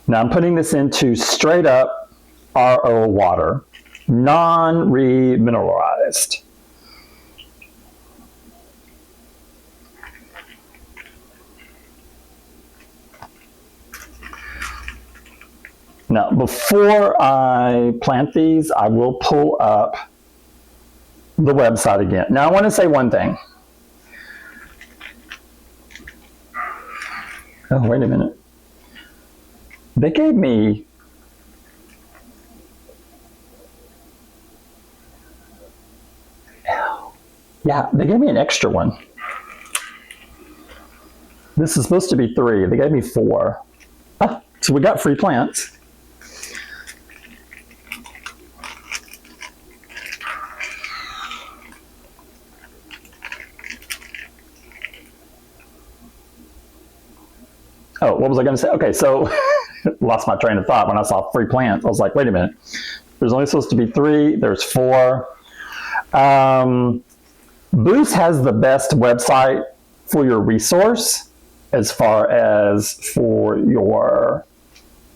Now I'm putting this into straight up RO water, non-remineralized. Now, before I plant these, I will pull up the website again. Now, I want to say one thing. Oh, wait a minute. They gave me they gave me an extra one. This is supposed to be 3. They gave me 4. Ah, so we got free plants. Oh, what was I going to say? Okay, so lost my train of thought when I saw free plants. I was like, wait a minute. There's only supposed to be 3. There's 4. Boost has the best website for your resource as far as for your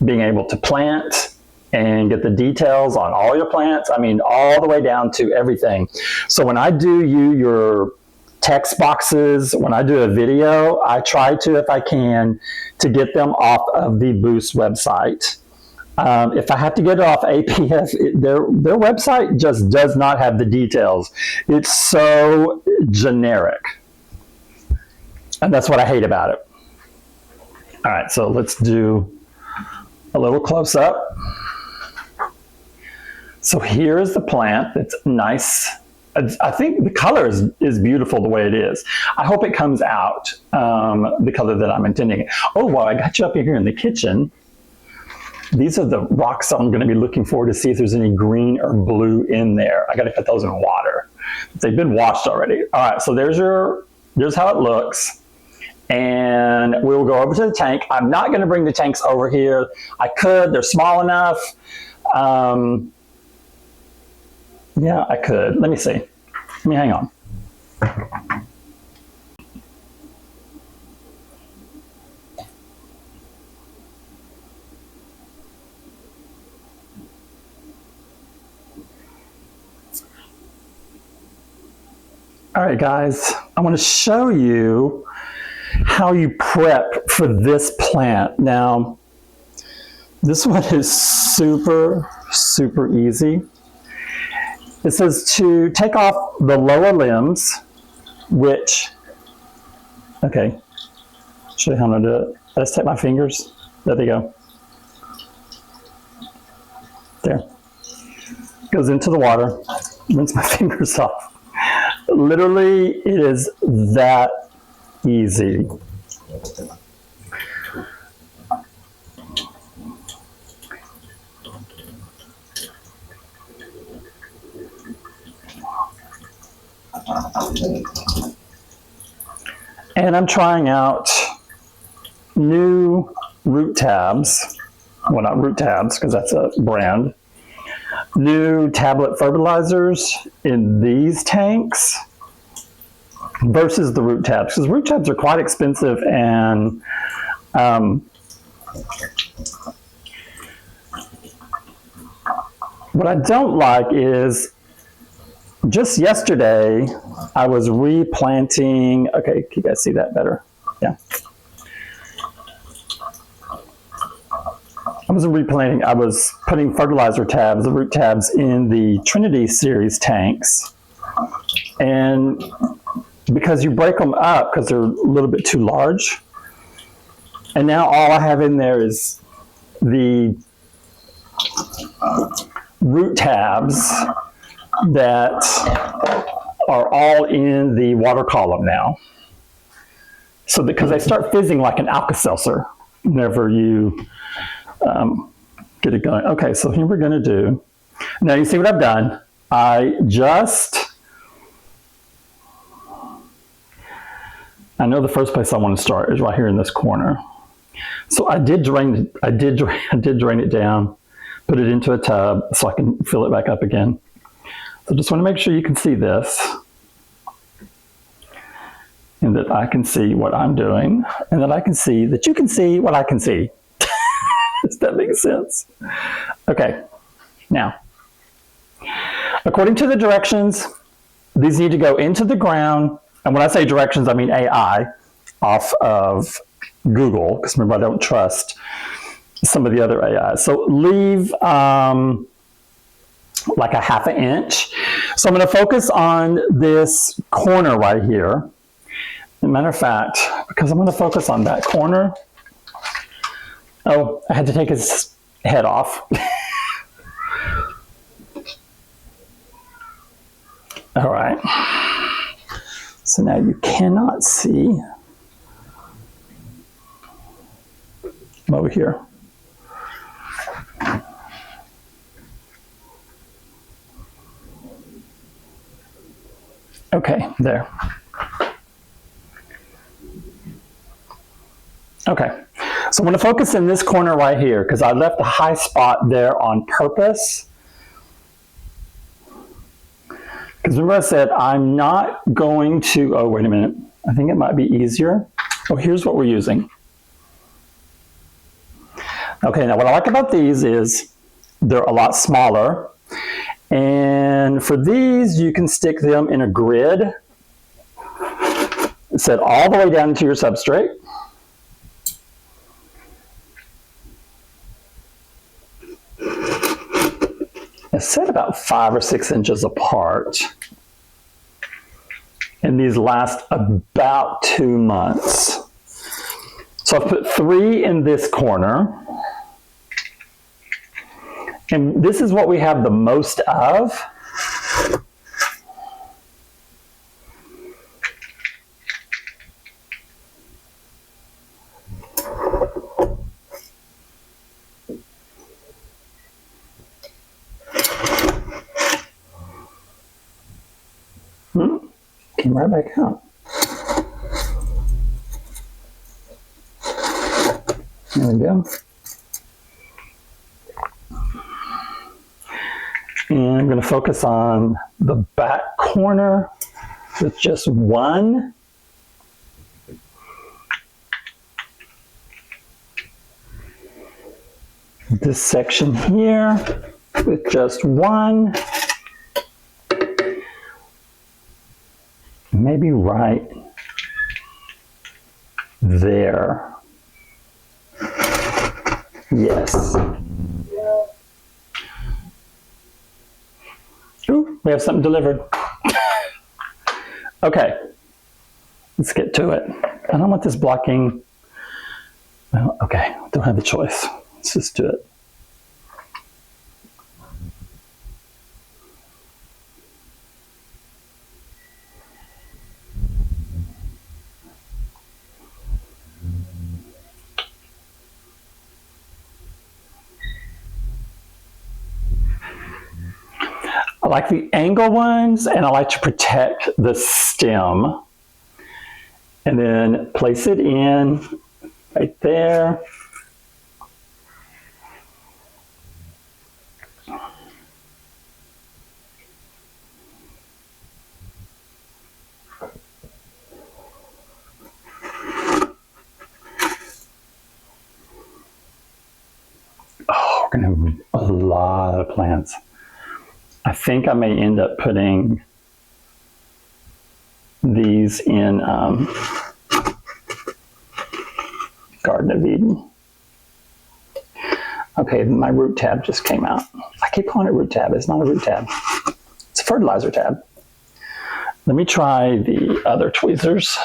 being able to plant and get the details on all your plants. I mean, all the way down to everything. So when I do your text boxes, when I do a video, I try to, if I can, to get them off of the Boost website. If I have to get it off APF, their website just does not have the details. It's so generic. And that's what I hate about it. All right, so let's do a little close up. So here is the plant. It's nice. I think the color is beautiful the way it is. I hope it comes out the color that I'm intending. Oh, well, I got you up here in the kitchen. These are the rocks I'm going to be looking for to see if there's any green or blue in there. I got to put those in water. They've been washed already. All right, so there's how it looks. And we'll go over to the tank. I'm not going to bring the tanks over here. I could. They're small enough. Yeah, I could. Let me see. Let me hang on. All right, guys, I want to show you how you prep for this plant. Now, this one is super, super easy. It says to take off the lower limbs, which, okay, show you how I'm going to do it. Let's take my fingers. There they go. There. Goes into the water. Rinse my fingers off. Literally, it is that easy. And I'm trying out new root tabs. Well, not root tabs, because that's a brand. New tablet fertilizers in these tanks versus the root tabs, because root tabs are quite expensive, and what I don't like is just yesterday I was replanting. Okay, can you guys see that better? Yeah. I was replanting. I was putting fertilizer tabs, the root tabs, in the Trinity series tanks. And because you break them up because they're a little bit too large. And now all I have in there is the root tabs that are all in the water column now. So because they start fizzing like an Alka-Seltzer whenever you get it going. Okay, so here we're going to do, now you see what I've done. I know the first place I want to start is right here in this corner. So I did drain it down, put it into a tub so I can fill it back up again. So just want to make sure you can see this, and that I can see what I'm doing, and that I can see that you can see what I can see. Does that make sense? Okay, now, according to the directions, these need to go into the ground. And when I say directions, I mean AI off of Google, because remember, I don't trust some of the other AI. So leave like a ½ inch. So I'm going to focus on this corner right here. As a matter of fact, because I'm going to focus on that corner. Oh, I had to take his head off. All right. So now you cannot see. I'm over here. Okay, there. Okay, so I'm going to focus in this corner right here because I left a high spot there on purpose. Because remember I said I'm not going to, oh, wait a minute. I think it might be easier. Oh, here's what we're using. Okay, now what I like about these is they're a lot smaller. And for these, you can stick them in a grid. Set all the way down into your substrate. It's set about 5 or 6 inches apart. And these last about 2 months. So I've put 3 in this corner. And this is what we have the most of. Came right back out. There we go. And I'm going to focus on the back corner with just one. This section here with just one. Maybe right there. Yes. Ooh, we have something delivered. Okay, let's get to it. I don't want this blocking. Well, okay, don't have a choice. Let's just do it. I like the angle ones, and I like to protect the stem. And then place it in right there. Oh, we're going to have a lot of plants. I think I may end up putting these in Garden of Eden. Okay, my root tab just came out. I keep calling it root tab. It's not a root tab. It's a fertilizer tab. Let me try the other tweezers.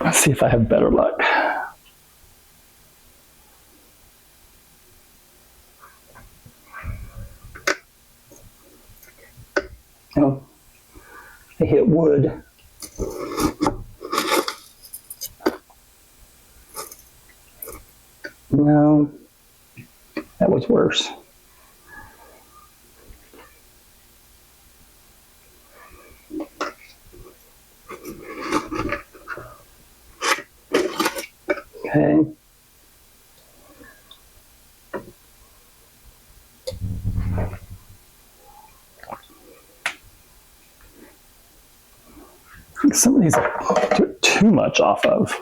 Let's see if I have better luck. Oh, to hit wood. No, that was worse. Okay. I think some of these I took too much off of.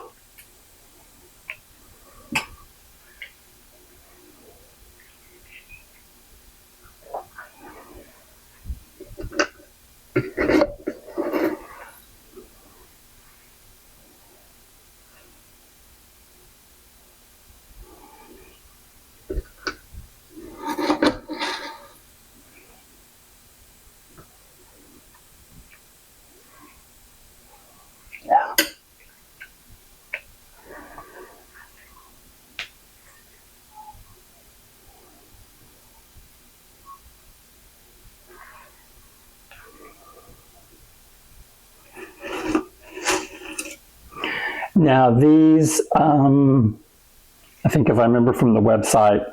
Now these, I think if I remember from the website,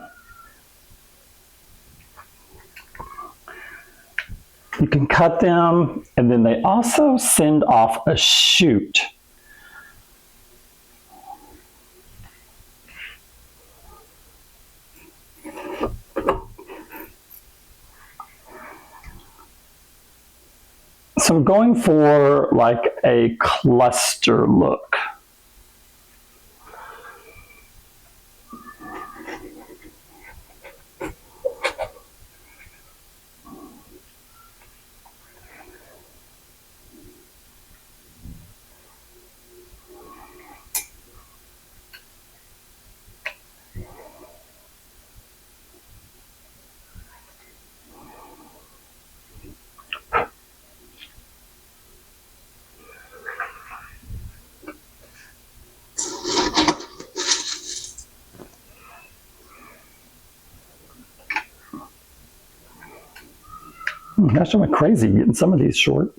you can cut them, and then they also send off a shoot. So I'm going for like a cluster look. Gosh, I went crazy getting some of these short.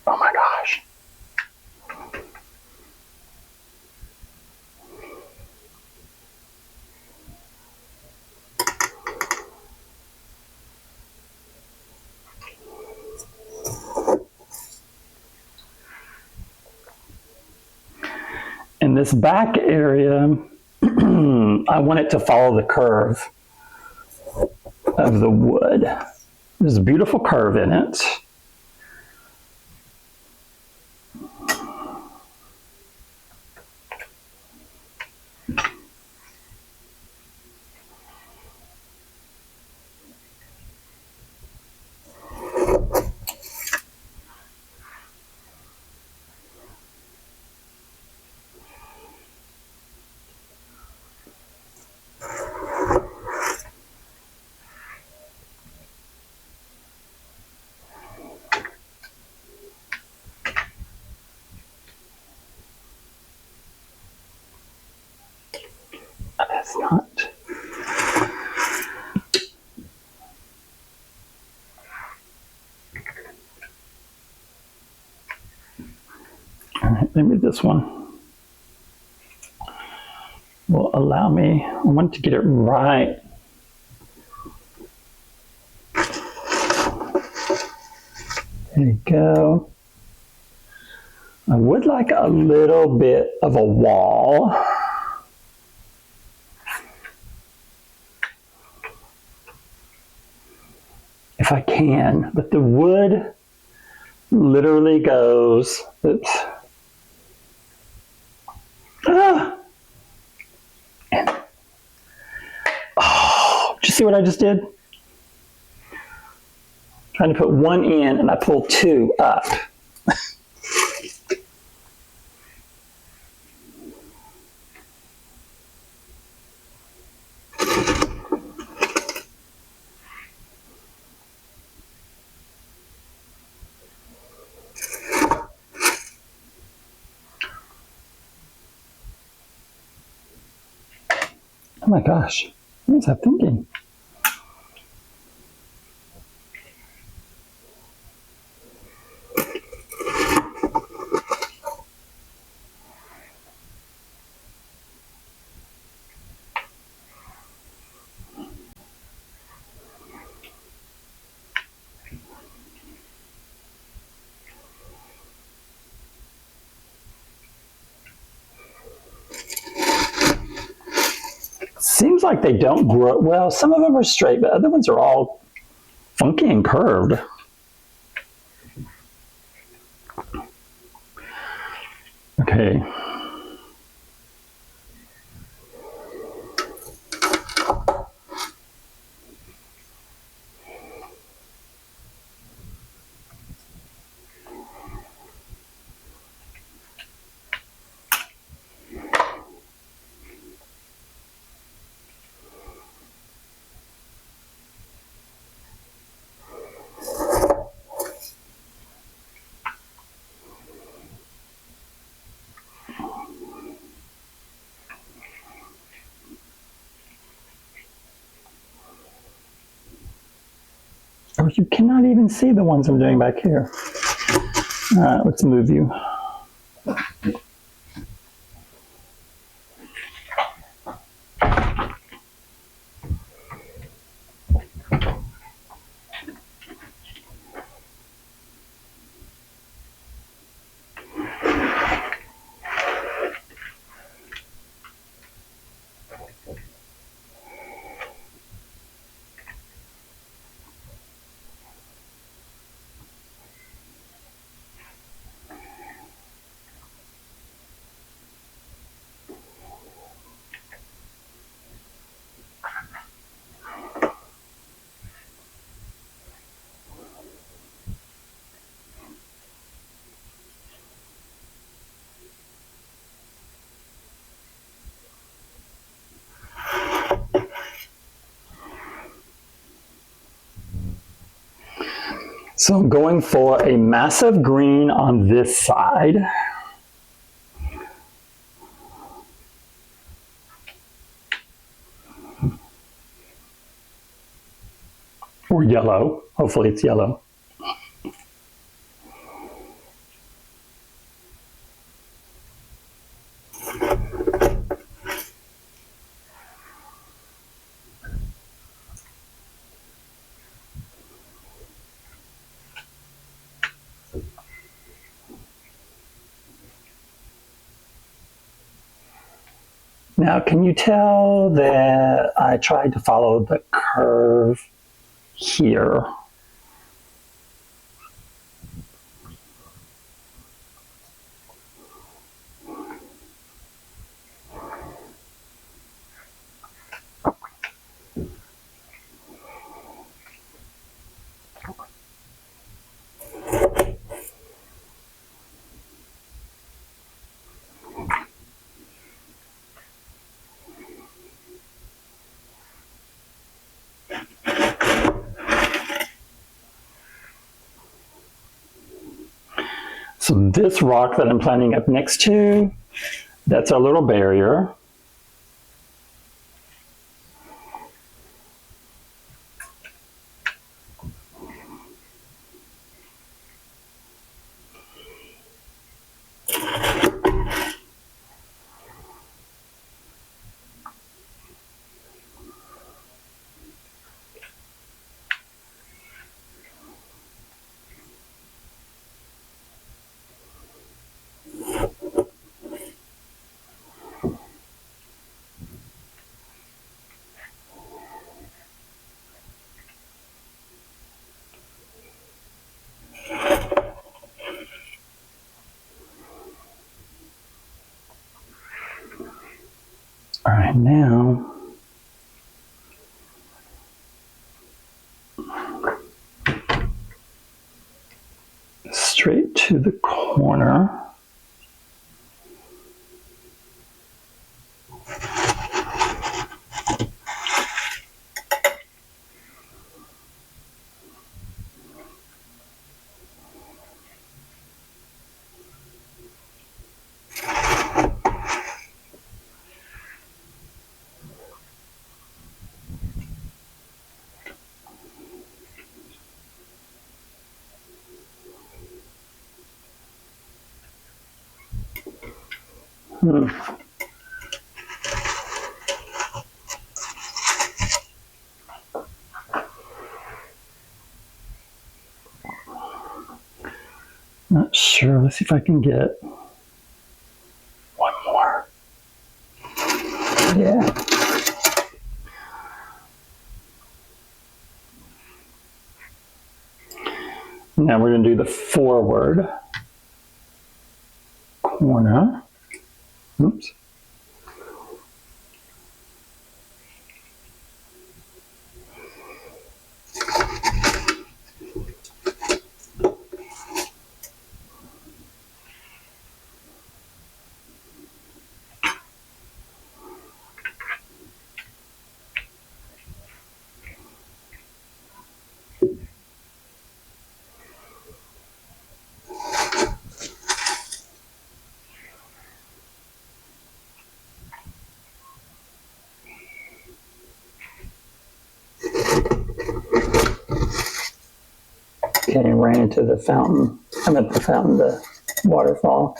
Oh my gosh. In this back area, I want it to follow the curve of the wood. There's a beautiful curve in it. That's not. All right, maybe this one will allow me. I want to get it right. There you go. I would like a little bit of a wall. If I can, but the wood literally goes, oops. Ah! Oh, did you see what I just did? Trying to put one in and I pulled two up. Oh my gosh, what was I thinking? Seems like they don't grow, well, some of them are straight, but other ones are all funky and curved. Okay. Oh, you cannot even see the ones I'm doing back here. All right, let's move you. So I'm going for a massive green on this side. Or yellow. Hopefully it's yellow. Now, can you tell that I tried to follow the curve here? So this rock that I'm planting up next to, that's our little barrier. All right, now straight to the corner. Not sure. Let's see if I can get one more. Yeah. Now we're going to do the forward corner. Oops. Okay, and ran into the fountain. I'm at the fountain, the waterfall.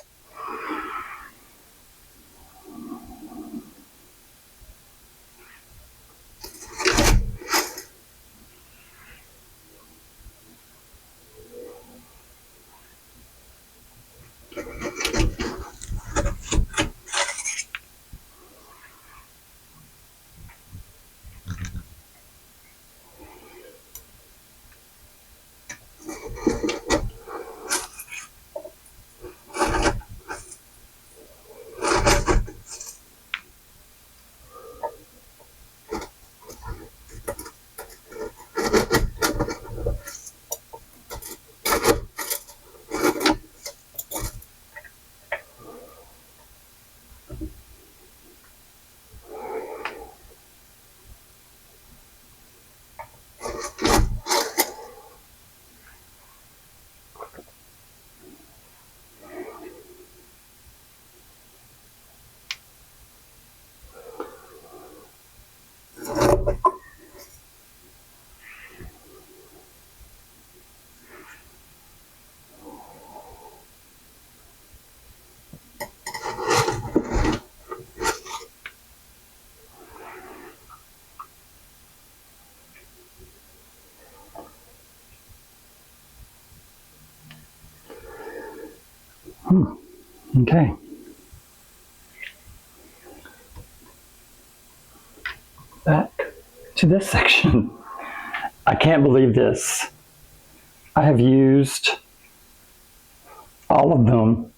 Okay. Back to this section. I can't believe this. I have used all of them.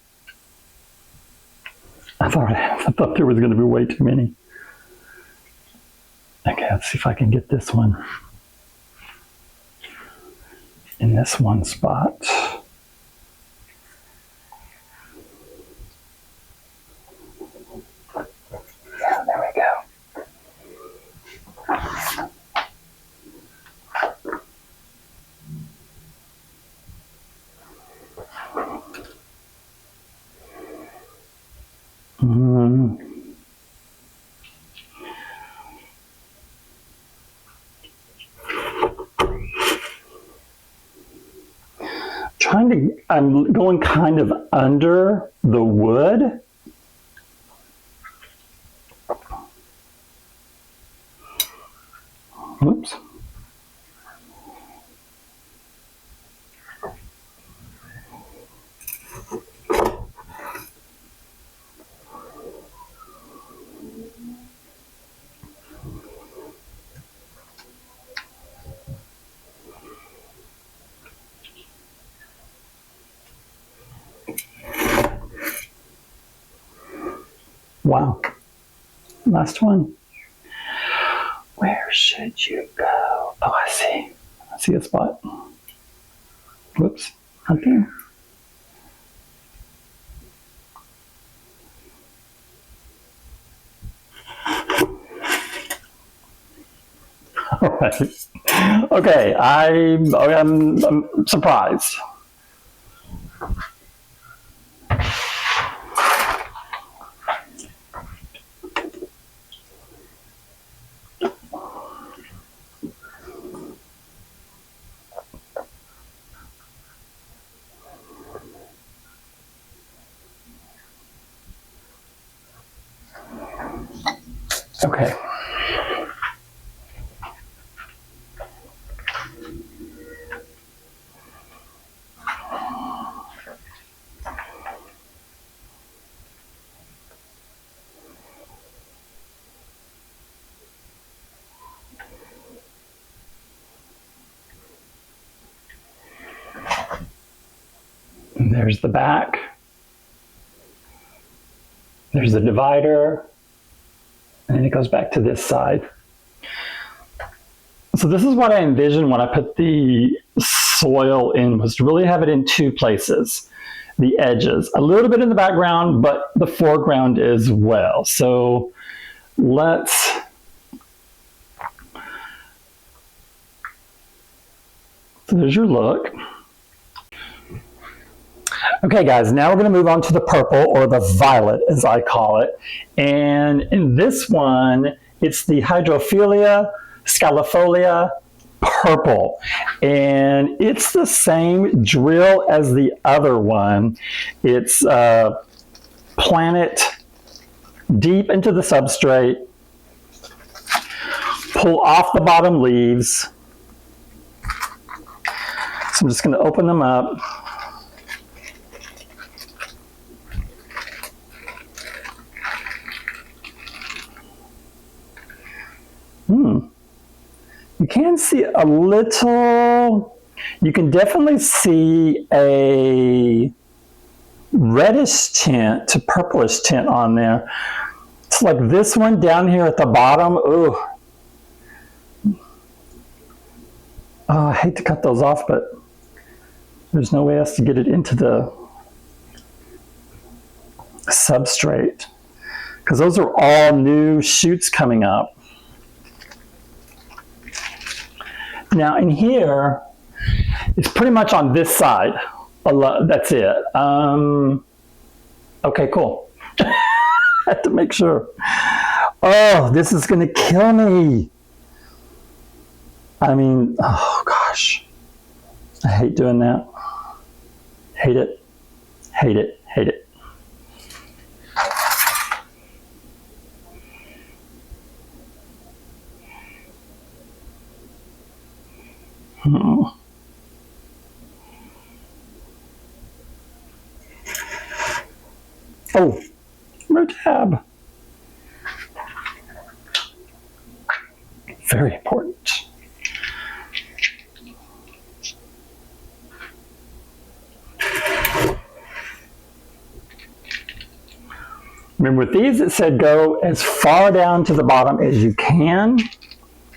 I thought there was going to be way too many. Okay, let's see if I can get this one in this one spot. Yeah, there we go. I'm going kind of under the wood. Oops. Wow. Last one. Where should you go? Oh, I see. I see a spot. Whoops. Not there. All right. Okay, I'm surprised. Okay. And there's the back. There's the divider. And then it goes back to this side. So this is what I envisioned when I put the soil in, was to really have it in two places. The edges, a little bit in the background, but the foreground as well. So so there's your look. Okay guys, now we're going to move on to the purple, or the violet as I call it. And in this one, it's the Hydrophilia scalifolia purple. And it's the same drill as the other one. It's plant it deep into the substrate, pull off the bottom leaves. So I'm just going to open them up. You can see a little, you can definitely see a reddish tint to purplish tint on there. It's like this one down here at the bottom. Ooh. Oh, I hate to cut those off, but there's no way else to get it into the substrate, because those are all new shoots coming up. Now in here, it's pretty much on this side. That's it. Okay, cool. I had to make sure. Oh, this is going to kill me. I mean, oh gosh. I hate doing that. Hate it. Hate it. Hate it. Oh, no tab. Very important. Remember with these, it said go as far down to the bottom as you can.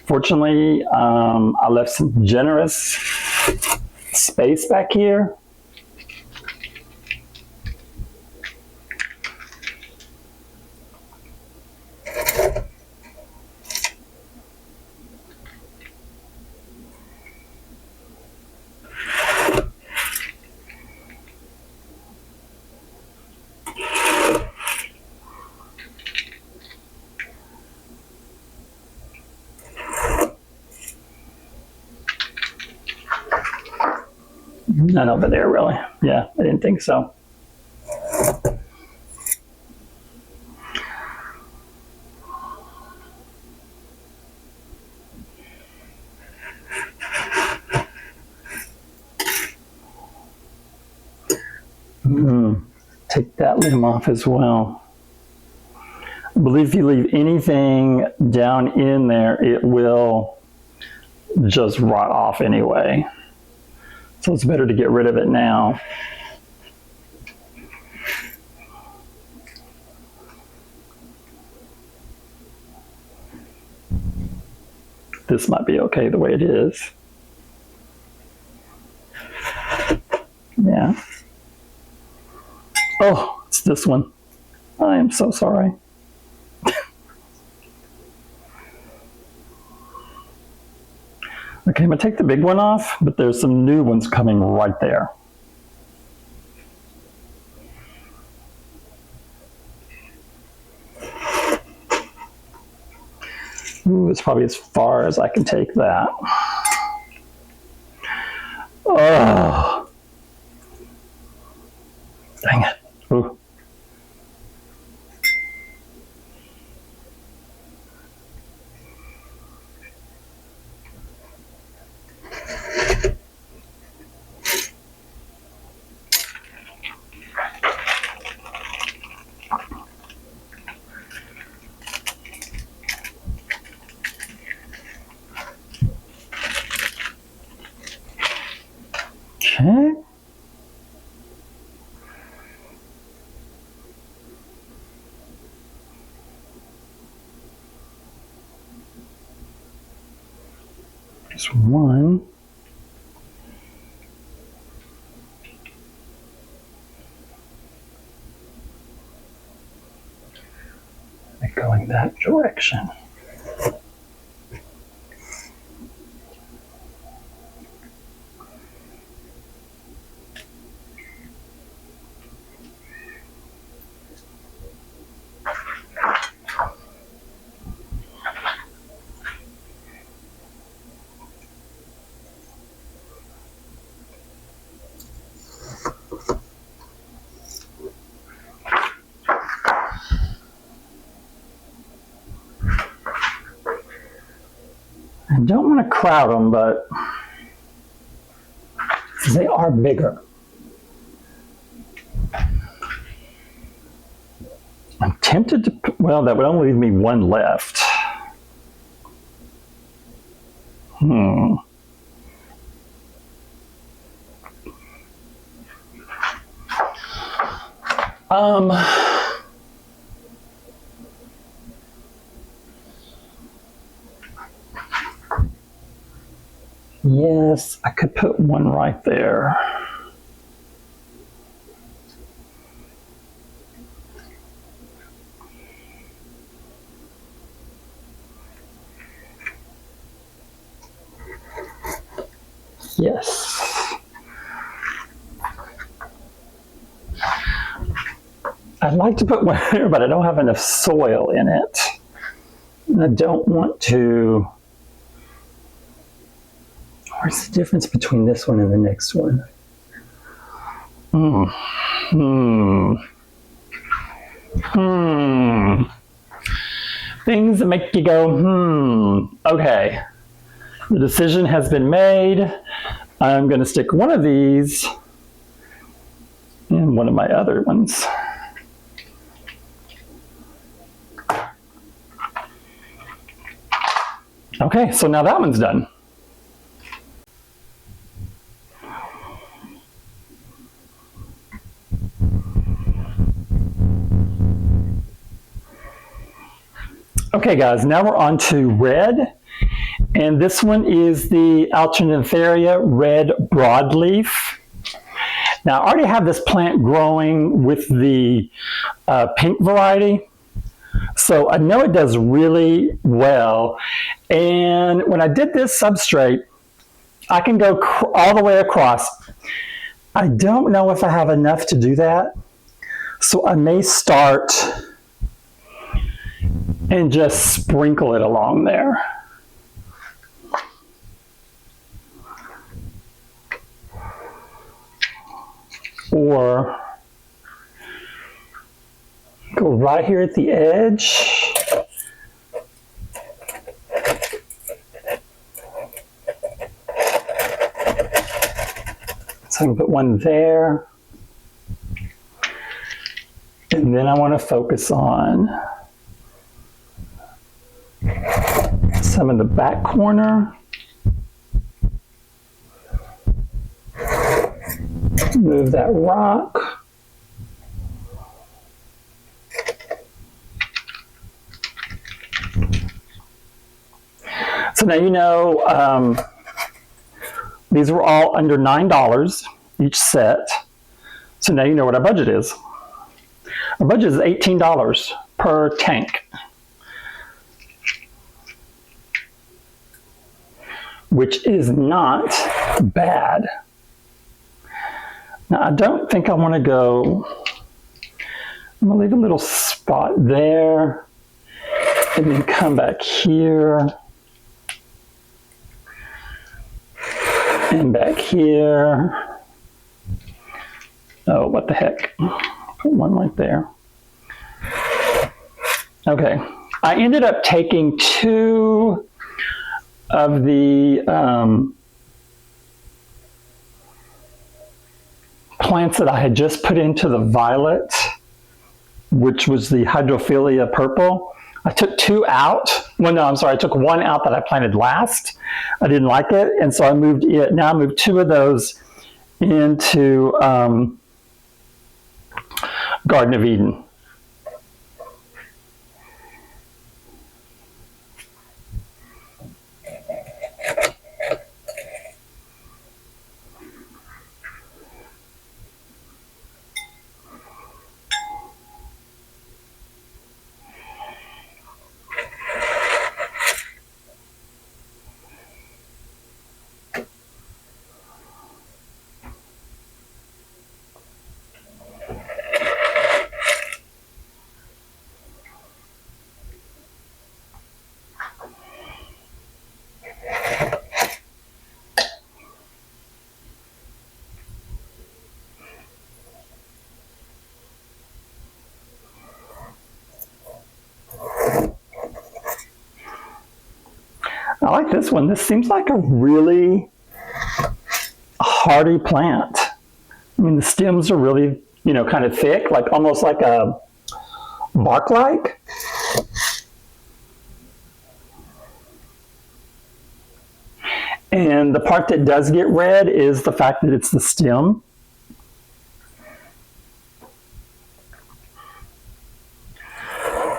Fortunately, I left some generous space back here. None over there, really. Yeah, I didn't think so. Take that limb off as well. I believe if you leave anything down in there, it will just rot off anyway. So it's better to get rid of it now. This might be okay the way it is. Yeah. Oh, it's this one. I am so sorry. Okay, I'm going to take the big one off, but there's some new ones coming right there. Ooh, it's probably as far as I can take that. Oh, dang it. Ooh. There's one. And going that direction. I don't want to crowd them, but they are bigger. I'm tempted to, well, that would only leave me one left. Yes, I could put one right there. Yes. I'd like to put one there, but I don't have enough soil in it. And I don't want to. Where's the difference between this one and the next one? Things that make you go, Okay. The decision has been made. I'm going to stick one of these in one of my other ones. Okay, so now that one's done. Okay guys, now we're on to red, and this one is the Alternantheria red broadleaf. Now I already have this plant growing with the pink variety, so I know it does really well. And when I did this substrate, I can go all the way across. I don't know if I have enough to do that, so I may start and just sprinkle it along there. Or go right here at the edge. So I can put one there. And then I want to focus on some of the back corner. Move that rock. So now you know these were all under $9 each set. So now you know what our budget is. Our budget is $18 per tank, which is not bad. Now I don't think I want to go, I'm going to leave a little spot there and then come back here and back here. Oh, what the heck. Put one right there. Okay, I ended up taking two of the plants that I had just put into the violet, which was the Hydrophilia purple. I took two out. Well, no, I'm sorry. I took one out that I planted last. I didn't like it, and so I moved it. Now I moved two of those into Garden of Eden. I like this one. This seems like a really hardy plant. I mean, the stems are really, you know, kind of thick, like almost like a bark-like. And the part that does get red is the fact that it's the stem.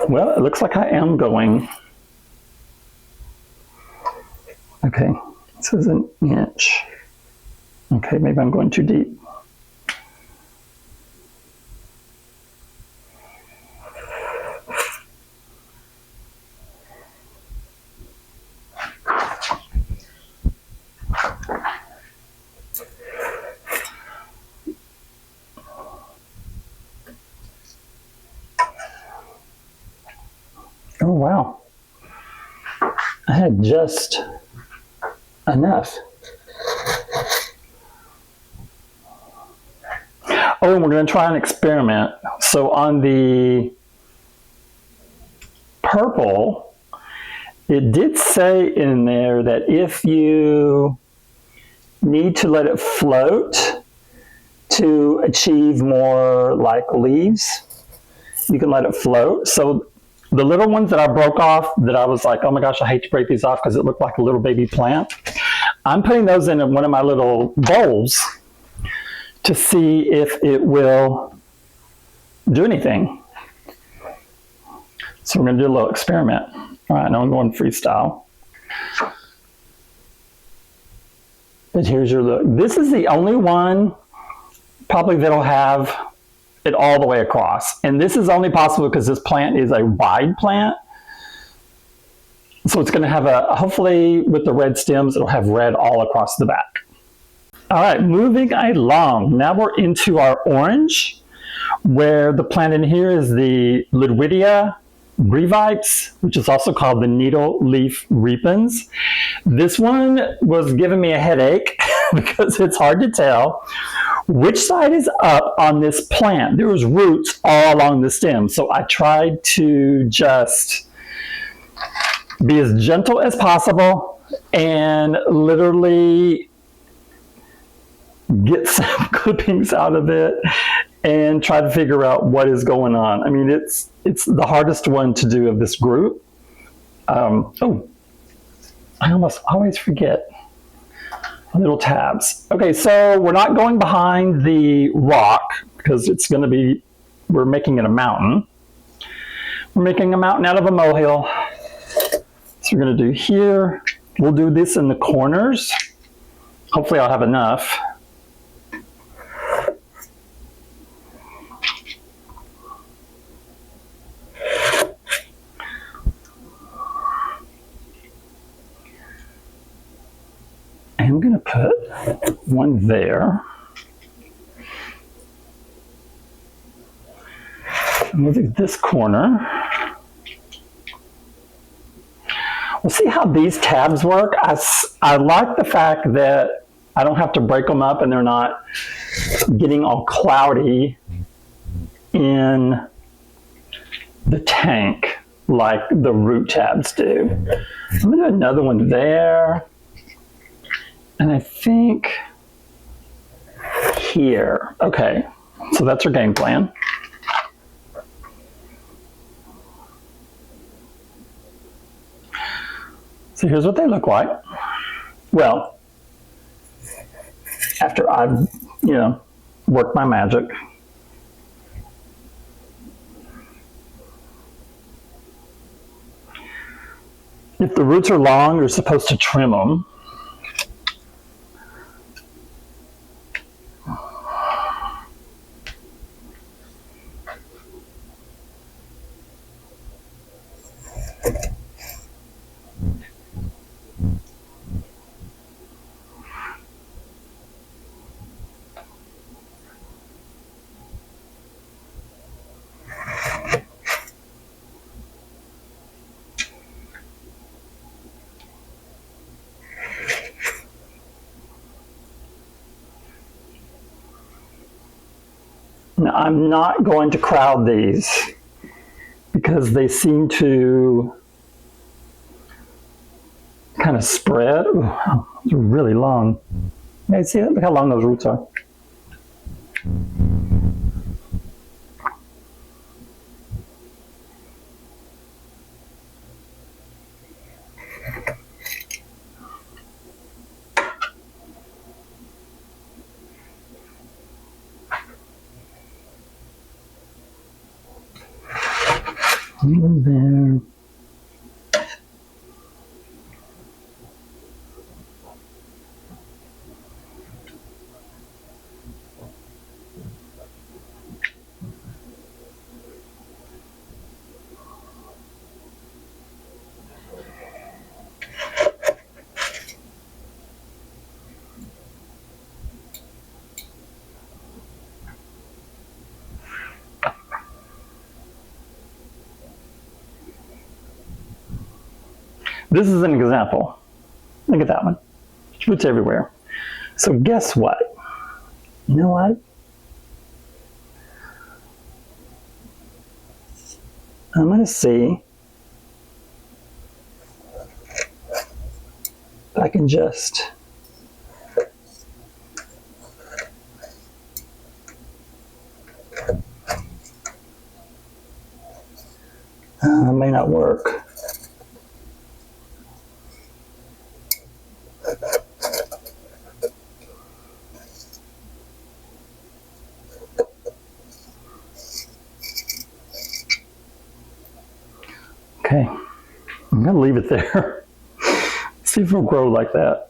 Well, it looks like I am going. Okay, this is an inch. Okay, maybe I'm going too deep. Oh, wow. I had just enough. Oh, and we're going to try an experiment. So on the purple, it did say in there that if you need to let it float to achieve more like leaves, you can let it float. So the little ones that I broke off that I was like, oh my gosh, I hate to break these off because it looked like a little baby plant. I'm putting those in one of my little bowls to see if it will do anything. So we're going to do a little experiment. All right, now I'm going freestyle. But here's your look. This is the only one probably that'll have it all the way across. And this is only possible because this plant is a wide plant. So it's going to have a, hopefully with the red stems, it'll have red all across the back. All right, moving along. Now we're into our orange, where the plant in here is the Ludwigia brevipes, which is also called the needle leaf repens. This one was giving me a headache because it's hard to tell which side is up on this plant. There was roots all along the stem, so I tried to just be as gentle as possible and literally get some clippings out of it and try to figure out what is going on. I mean, it's the hardest one to do of this group. Oh, I almost always forget. Little tabs. Okay, so we're not going behind the rock because it's going to be, we're making it a mountain. We're making a mountain out of a molehill. So we're going to do here. We'll do this in the corners. Hopefully I'll have enough. I'm going to put one there. Move this corner. We'll see how these tabs work. I like the fact that I don't have to break them up and they're not getting all cloudy in the tank like the root tabs do. I'm going to do another one there. And I think here. Okay, so that's our game plan. So here's what they look like. Well, after I've, worked my magic. If the roots are long, you're supposed to trim them. Now, I'm not going to crowd these because they seem to kind of spread. Ooh, those are really long. Hey, see that? Look how long those roots are. In there. This is an example. Look at that one. Roots everywhere. So guess what? You know what? I'm going to see if I can just it may not work. Okay, I'm going to leave it there. See if it'll grow like that.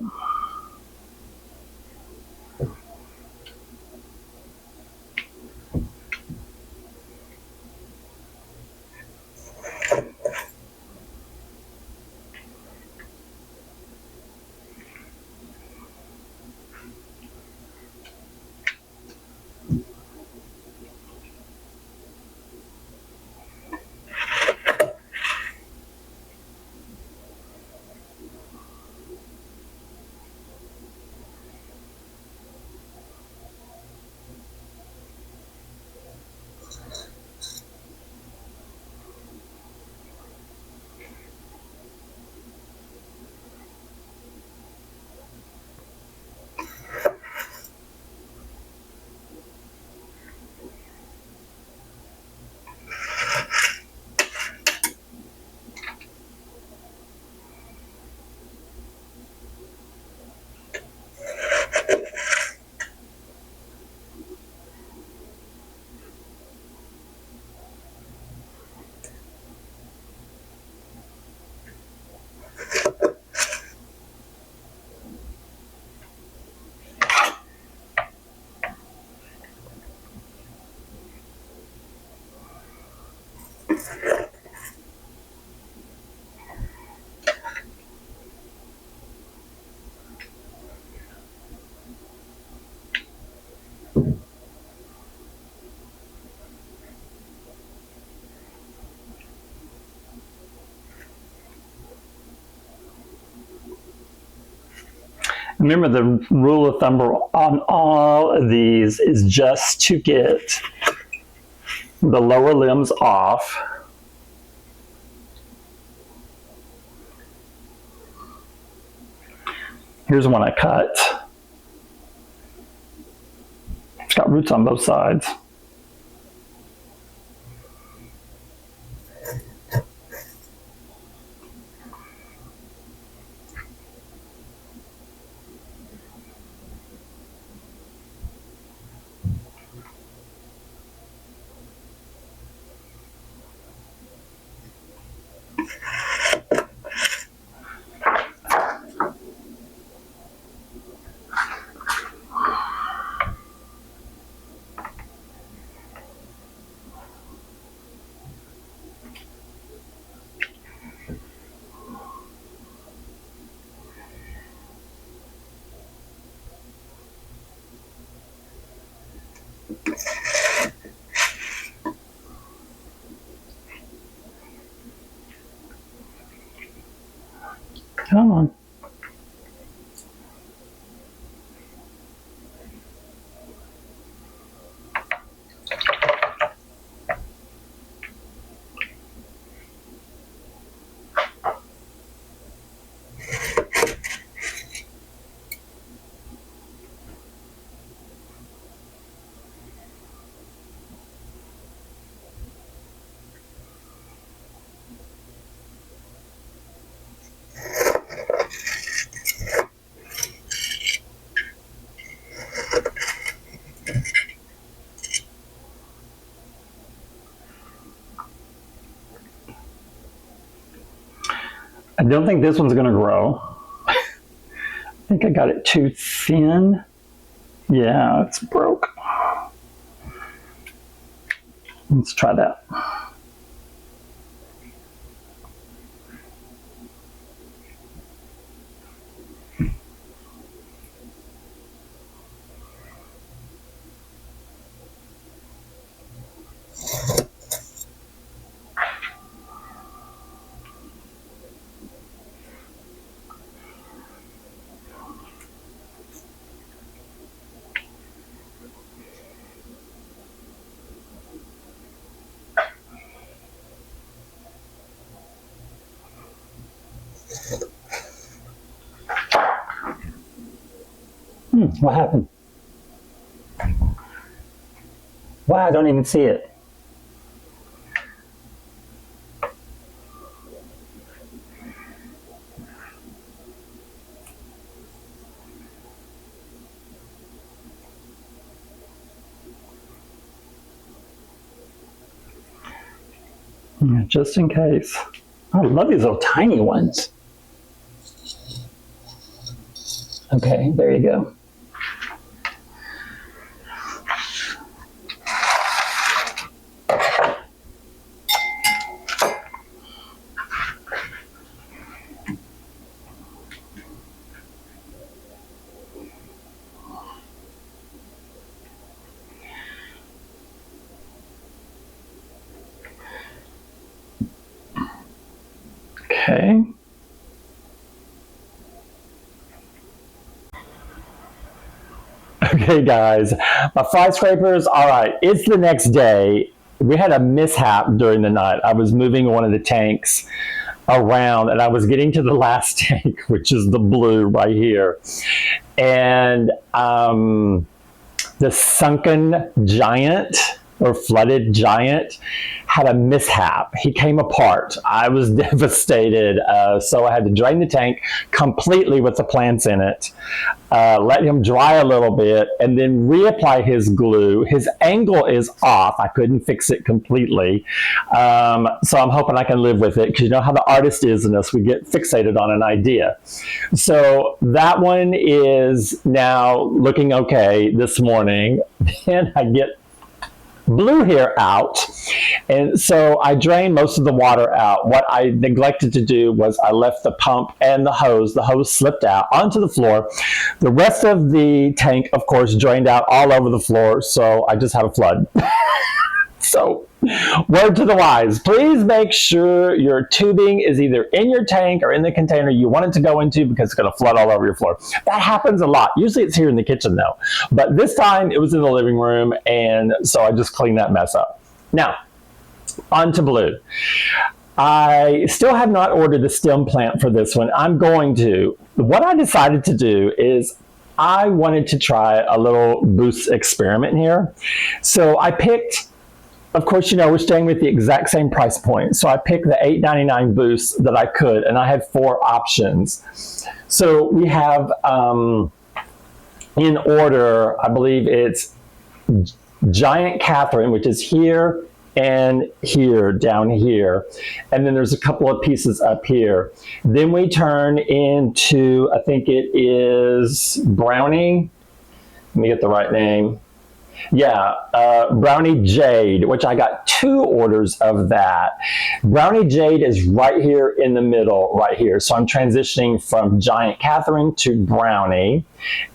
Remember, the rule of thumb on all of these is just to get the lower limbs off. Here's one I cut. It's got roots on both sides. Come on. I don't think this one's going to grow. I think I got it too thin. Yeah, it's broke. Let's try that. What happened? Wow, I don't even see it. Yeah, just in case. I love these little tiny ones. Okay, there you go. Okay. Okay, guys, my fly scrapers, all right, it's the next day. We had a mishap during the night. I was moving one of the tanks around and I was getting to the last tank, which is the blue right here. And the sunken giant or flooded giant had a mishap. He came apart. I was devastated. So I had to drain the tank completely with the plants in it, let him dry a little bit, and then reapply his glue. His angle is off. I couldn't fix it completely. So I'm hoping I can live with it, because you know how the artist is in us. We get fixated on an idea. So that one is now looking okay this morning. Then I get blue hair out, and so I drained most of the water out. What I neglected to do was I left the pump and the hose slipped out onto the floor. The rest of the tank, of course, drained out all over the floor, so I just had a flood. So, word to the wise, please make sure your tubing is either in your tank or in the container you want it to go into, because it's going to flood all over your floor. That happens a lot. Usually it's here in the kitchen though. But this time it was in the living room, and so I just cleaned that mess up. Now, on to blue. I still have not ordered the stem plant for this one. I'm going to. What I decided to do is I wanted to try a little boost experiment here. So I picked, of course, you know, we're staying with the exact same price point. So I picked the $8.99 boosts that I could, and I had 4 options. So we have, in order, I believe it's Giant Catherine, which is here and here, down here. And then there's a couple of pieces up here. Then we turn into, I think it is Brownie. Let me get the right name. Yeah, Brownie Jade, which I got 2 orders of that. Brownie Jade is right here in the middle, right here. So I'm transitioning from Giant Catherine to Brownie.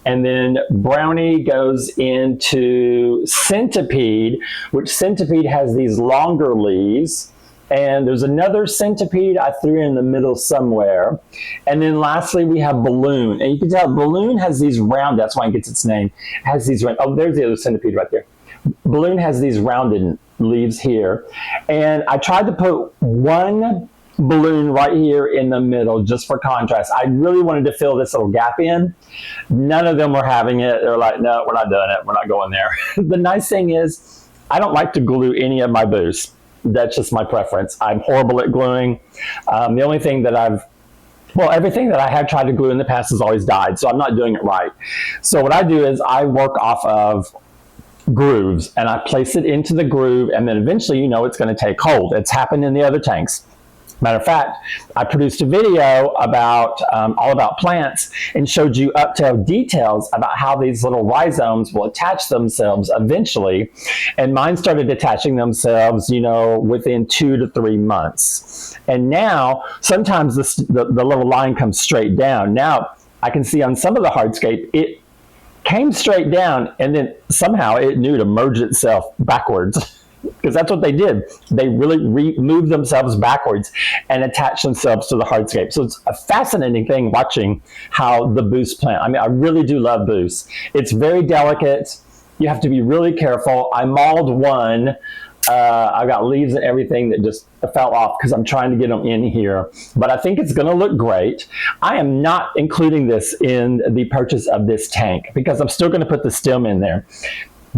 And then Brownie goes into Centipede, which Centipede has these longer leaves. And there's another Centipede I threw in the middle somewhere. And then lastly, we have Balloon. And you can tell Balloon has these round, that's why it gets its name. It has these round, oh, there's the other Centipede right there. Balloon has these rounded leaves here. And I tried to put one balloon right here in the middle just for contrast. I really wanted to fill this little gap in. None of them were having it. They're like, no, we're not doing it. We're not going there. The nice thing is, I don't like to glue any of my boosts. That's just my preference. I'm horrible at gluing. The only thing that everything that I have tried to glue in the past has always died, so I'm not doing it right. So what I do is I work off of grooves, and I place it into the groove, and then eventually, you know, it's going to take hold. It's happened in the other tanks. Matter of fact, I produced a video about all about plants and showed you up to details about how these little rhizomes will attach themselves eventually. And mine started attaching themselves, you know, within 2 to 3 months. And now, sometimes the little line comes straight down. Now, I can see on some of the hardscape, it came straight down, and then somehow it knew to merge itself backwards. Because that's what they did. They really moved themselves backwards and attached themselves to the hardscape. So it's a fascinating thing watching how the boost plant. I mean, I really do love boost. It's very delicate. You have to be really careful. I mauled one. I've got leaves and everything that just fell off because I'm trying to get them in here. But I think it's going to look great. I am not including this in the purchase of this tank because I'm still going to put the stem in there.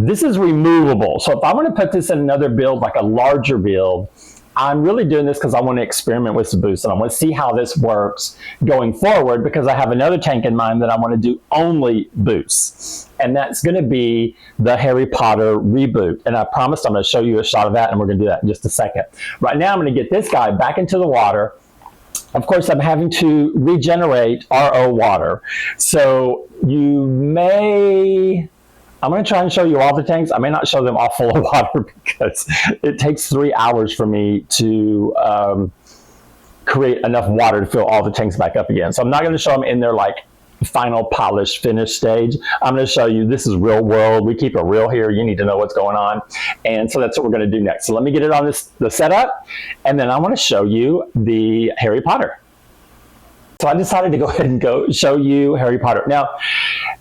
This is removable. So if I want to put this in another build, like a larger build, I'm really doing this because I want to experiment with some boost and I want to see how this works going forward because I have another tank in mind that I want to do only boosts. And that's going to be the Harry Potter reboot. And I promised I'm going to show you a shot of that and we're going to do that in just a second. Right now I'm going to get this guy back into the water. Of course, I'm having to regenerate RO water. So I'm going to try and show you all the tanks. I may not show them all full of water because it takes 3 hours for me to create enough water to fill all the tanks back up again. So I'm not going to show them in their like final polished finish stage. I'm going to show you this is real world. We keep it real here. You need to know what's going on. And so that's what we're going to do next. So let me get it on the setup, and then I want to show you the Harry Potter. So I decided to go ahead and show you Harry Potter. Now,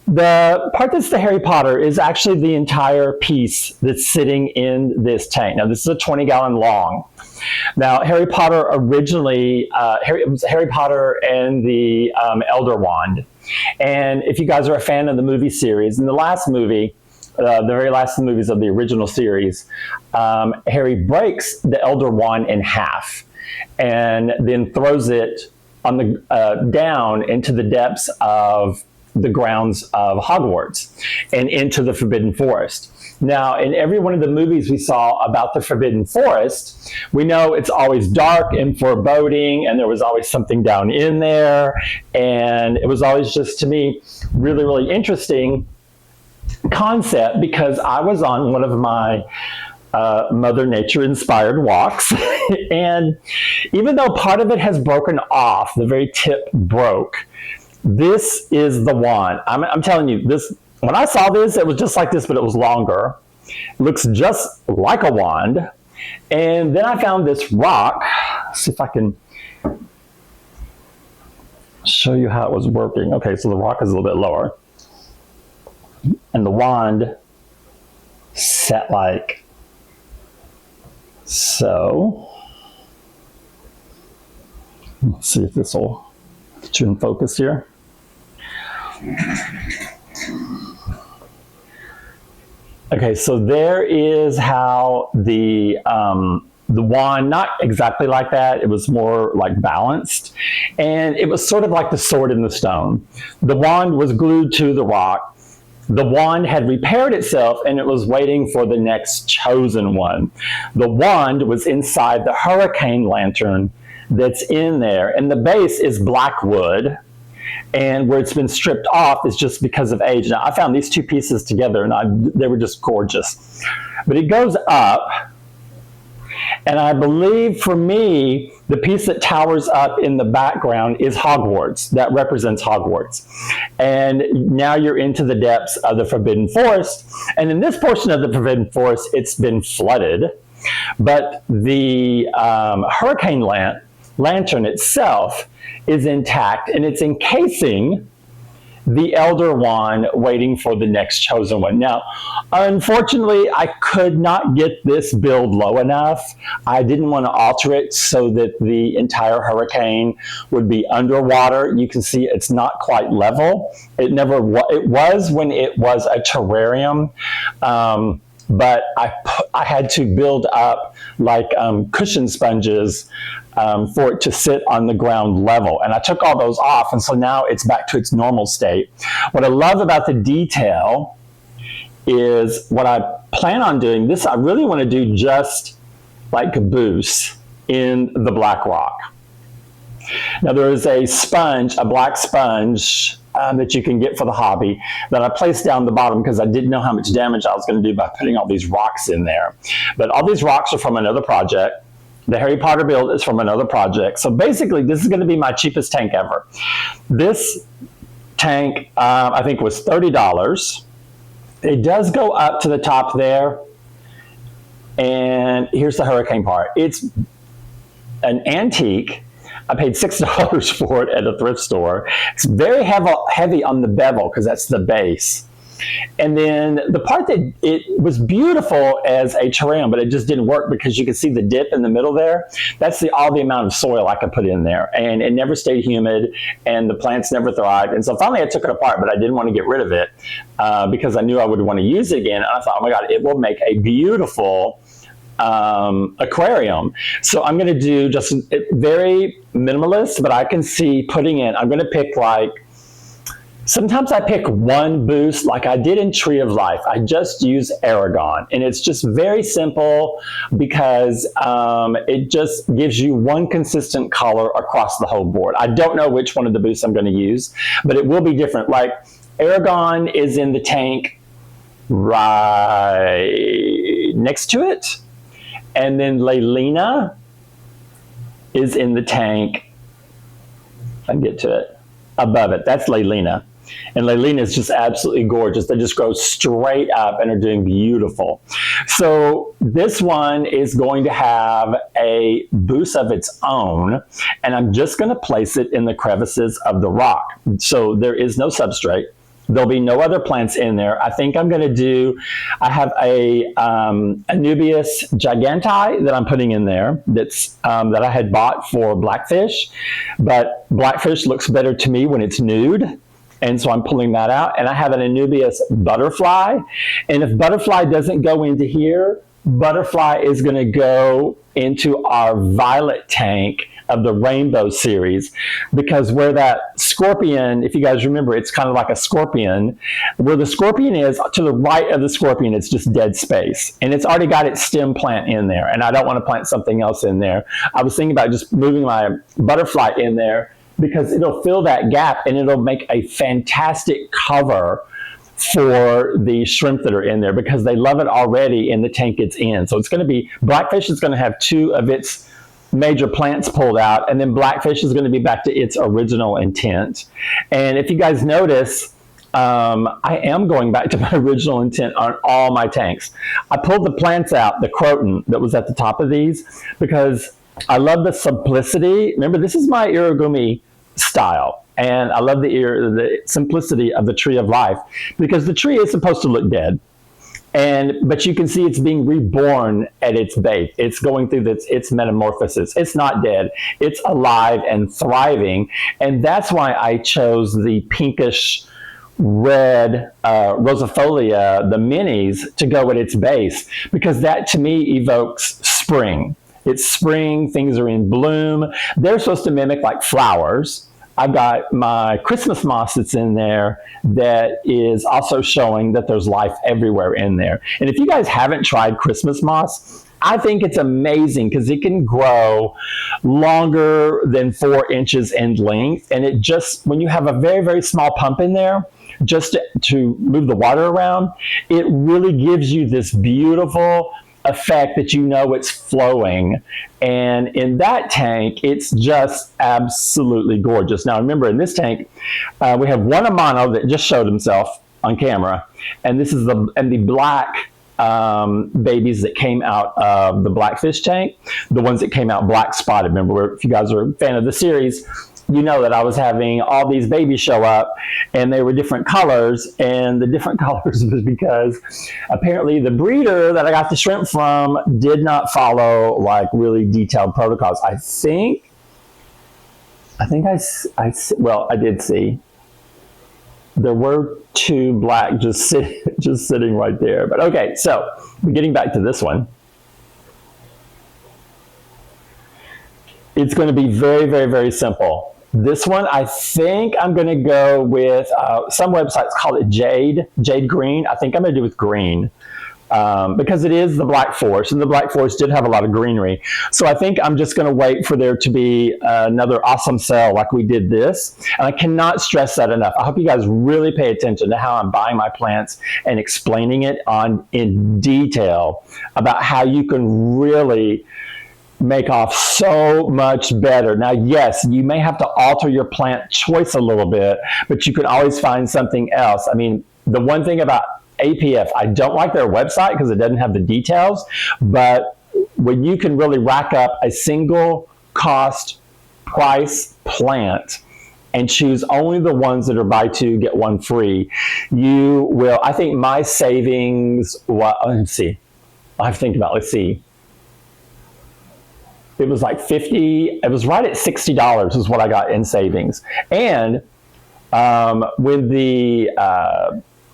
the part that's the Harry Potter is actually the entire piece that's sitting in this tank. Now, this is a 20-gallon long. Now, Harry Potter originally, it was Harry Potter and the Elder Wand. And if you guys are a fan of the movie series, in the last movie, the very last movies of the original series, Harry breaks the Elder Wand in half and then throws it on the down into the depths of the grounds of Hogwarts and into the Forbidden Forest. Now, in every one of the movies we saw about the Forbidden Forest, we know it's always dark and foreboding, and there was always something down in there, and it was always just, to me, really, really interesting concept because I was on one of my Mother Nature inspired walks. And even though part of it has broken off, the very tip broke, this is the wand. I'm telling you, this. When I saw this, it was just like this, but it was longer. It looks just like a wand. And then I found this rock. Let's see if I can show you how it was working. Okay, so the rock is a little bit lower. And the wand set like so. Let's see if this will get you in focus here. Okay, so there is how the wand, not exactly like that, it was more like balanced, and it was sort of like the sword in the stone. The wand was glued to the rock. The wand had repaired itself and it was waiting for the next chosen one. The wand was inside the hurricane lantern that's in there, and the base is black wood. And where it's been stripped off is just because of age. Now, I found these two pieces together, and they were just gorgeous. But it goes up, and I believe for me, the piece that towers up in the background is Hogwarts. That represents Hogwarts. And now you're into the depths of the Forbidden Forest. And in this portion of the Forbidden Forest, it's been flooded. But the hurricane lantern itself is intact, and it's encasing the Elder Wand waiting for the next chosen one. Now, unfortunately, I could not get this build low enough. I didn't want to alter it so that the entire hurricane would be underwater. You can see it's not quite level. It was when it was a terrarium. But I had to build up like cushion sponges for it to sit on the ground level. And I took all those off, and so now it's back to its normal state. What I love about the detail is what I plan on doing. This I really want to do just like a boost. in the black rock. Now there is a sponge, a black sponge that you can get for the hobby that I placed down the bottom because I didn't know how much damage I was going to do by putting all these rocks in there. But all these rocks are from another project. The Harry Potter build is from another project. So basically this is going to be my cheapest tank ever. This tank I think was $30. It does go up to the top there. And here's the hurricane part. It's an antique. I paid $6 for it at a thrift store. It's very heavy on the bevel because that's the base. And then the part that it was beautiful as a terrarium, but it just didn't work because you can see the dip in the middle there. That's all the amount of soil I could put in there. And it never stayed humid and the plants never thrived. And so finally I took it apart, but I didn't want to get rid of it because I knew I would want to use it again. And I thought, oh my God, it will make a beautiful aquarium. So I'm going to do just very minimalist, but I can see putting in, I'm going to pick like, sometimes I pick one boost like I did in Tree of Life. I just use Aragon and it's just very simple because it just gives you one consistent color across the whole board. I don't know which one of the boosts I'm going to use, but it will be different. Like Aragon is in the tank right next to it. And then Leilina is in the tank, if I can get to it, above it. That's Leilina. And Leilina is just absolutely gorgeous. They just grow straight up and are doing beautiful. So this one is going to have a boost of its own, and I'm just going to place it in the crevices of the rock. So there is no substrate. There'll be no other plants in there. I think I'm going to do, I have a Anubias giganti that I'm putting in there that's that I had bought for blackfish, but blackfish looks better to me when it's nude. And so I'm pulling that out. And I have an Anubias butterfly. And if butterfly doesn't go into here, butterfly is going to go into our violet tank of the Rainbow Series, because where that scorpion, if you guys remember, it's kind of like a scorpion. Where the scorpion is, to the right of the scorpion, it's just dead space. And it's already got its stem plant in there. And I don't want to plant something else in there. I was thinking about just moving my butterfly in there because it'll fill that gap and it'll make a fantastic cover for the shrimp that are in there because they love it already in the tank it's in. So it's going to be, blackfish is going to have 2 of its major plants pulled out, and then blackfish is going to be back to its original intent. And if you guys notice, I am going back to my original intent on all my tanks. I pulled the plants out, the croton that was at the top of these, because I love the simplicity. Remember, this is my irigumi style, and I love the simplicity of the Tree of Life because the tree is supposed to look dead. But you can see it's being reborn at its base. It's going through its metamorphosis. It's not dead. It's alive and thriving. And that's why I chose the pinkish red rosifolia, the minis, to go at its base, because that to me evokes spring. It's spring. Things are in bloom. They're supposed to mimic like flowers. I've got my Christmas moss that's in there that is also showing that there's life everywhere in there. And if you guys haven't tried Christmas moss, I think it's amazing because it can grow longer than 4 inches in length. And it just, when you have a very, very small pump in there, just to move the water around, it really gives you this beautiful effect that you know it's flowing. And in that tank, it's just absolutely gorgeous. Now remember, in this tank, we have one Amano that just showed himself on camera, and this is the black babies that came out of the blackfish tank, the ones that came out black spotted. Remember, if you guys are a fan of the series, you know that I was having all these babies show up and they were different colors, and the different colors was because apparently the breeder that I got the shrimp from did not follow like really detailed protocols. I did see there were 2 black just sitting right there. But okay, so getting back to this one. It's going to be very, very, very simple. This one, I think I'm going to go with, some websites call it jade green. I think I'm going to do with green. because it is the Black Forest, and the Black Forest did have a lot of greenery. So I think I'm just going to wait for there to be another awesome sale like we did this. And I cannot stress that enough. I hope you guys really pay attention to how I'm buying my plants and explaining it in detail about how you can really make off so much better. Now, yes, you may have to alter your plant choice a little bit, but you can always find something else. I mean, the one thing about APF, I don't like their website because it doesn't have the details, but when you can really rack up a single cost price plant and choose only the ones that are buy two, get one free, you will, I think my savings, let's see, I have to think about, let's see. It was like 50, it was right at $60 is what I got in savings. And when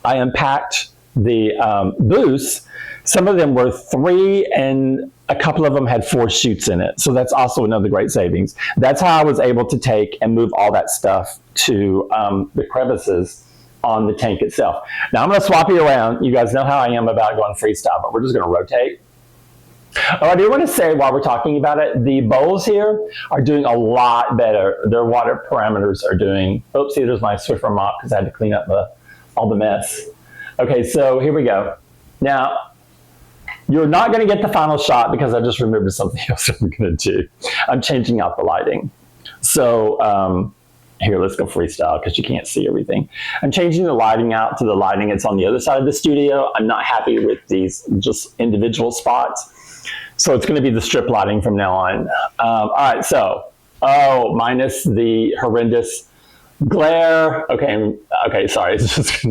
I unpacked the booths, some of them were 3 and a couple of them had 4 shoots in it. So that's also another great savings. That's how I was able to take and move all that stuff to the crevices on the tank itself. Now I'm going to swap you around. You guys know how I am about going freestyle, but we're just going to rotate. Oh, I do want to say while we're talking about it, the bowls here are doing a lot better. Their water parameters are doing, oops, see, there's my Swiffer mop because I had to clean up all the mess. Okay, so here we go. Now, you're not going to get the final shot because I just remembered something else I'm going to do. I'm changing out the lighting. So here, let's go freestyle because you can't see everything. I'm changing the lighting out to the lighting that's on the other side of the studio. I'm not happy with these just individual spots. So it's going to be the strip lighting from now on. All right, so, minus the horrendous glare. Okay, sorry. It's just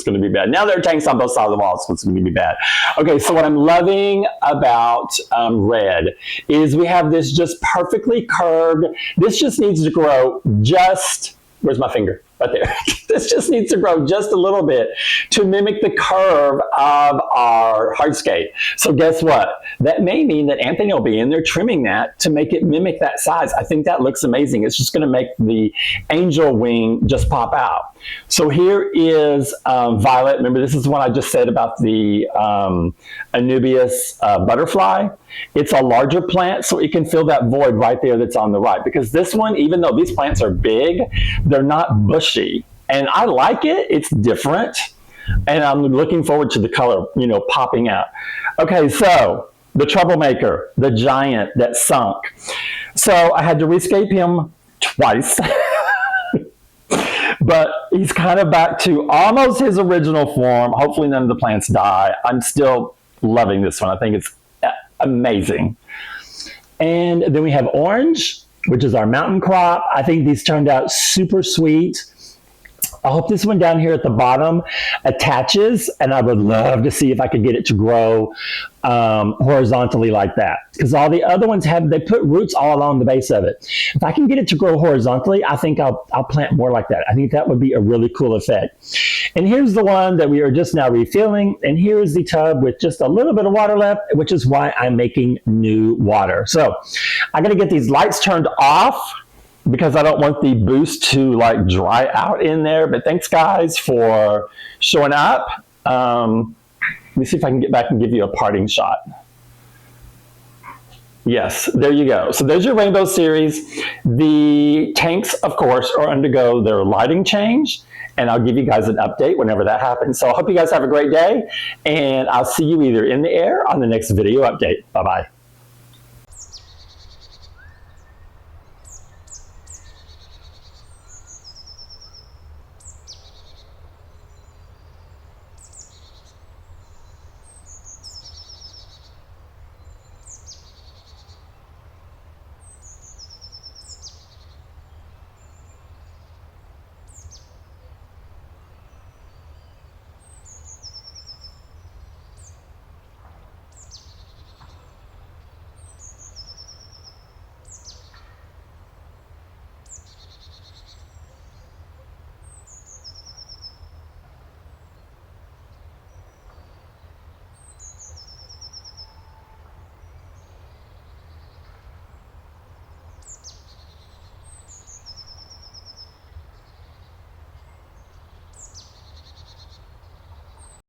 going to be bad. Now there are tanks on both sides of the wall, so it's going to be bad. Okay, so what I'm loving about red is we have this just perfectly curved. This just needs to grow just. Where's my finger? Right there. This just needs to grow just a little bit to mimic the curve of our hardscape. So guess what? That may mean that Anthony will be in there trimming that to make it mimic that size. I think that looks amazing. It's just going to make the angel wing just pop out. So here is violet. Remember, this is what I just said about the Anubias butterfly. It's a larger plant, so it can fill that void right there that's on the right. Because this one, even though these plants are big, they're not bushy. And I like it. It's different. And I'm looking forward to the color, popping out. Okay, so the troublemaker, the giant that sunk. So I had to rescape him twice. But he's kind of back to almost his original form. Hopefully none of the plants die. I'm still loving this one. I think it's amazing. And then we have orange, which is our mountain crop. I think these turned out super sweet. I hope this one down here at the bottom attaches, and I would love to see if I could get it to grow horizontally like that. Because all the other ones they put roots all along the base of it. If I can get it to grow horizontally, I think I'll plant more like that. I think that would be a really cool effect. And here's the one that we are just now refilling, and here's the tub with just a little bit of water left, which is why I'm making new water. So I'm going to get these lights turned off, because I don't want the boost to dry out in there. But thanks guys for showing up. Let me see if I can get back and give you a parting shot. Yes, there you go. So there's your Rainbow Series. The tanks, of course, are undergo their lighting change, and I'll give you guys an update whenever that happens. So I hope you guys have a great day, and I'll see you either in the air on the next video update. Bye-bye.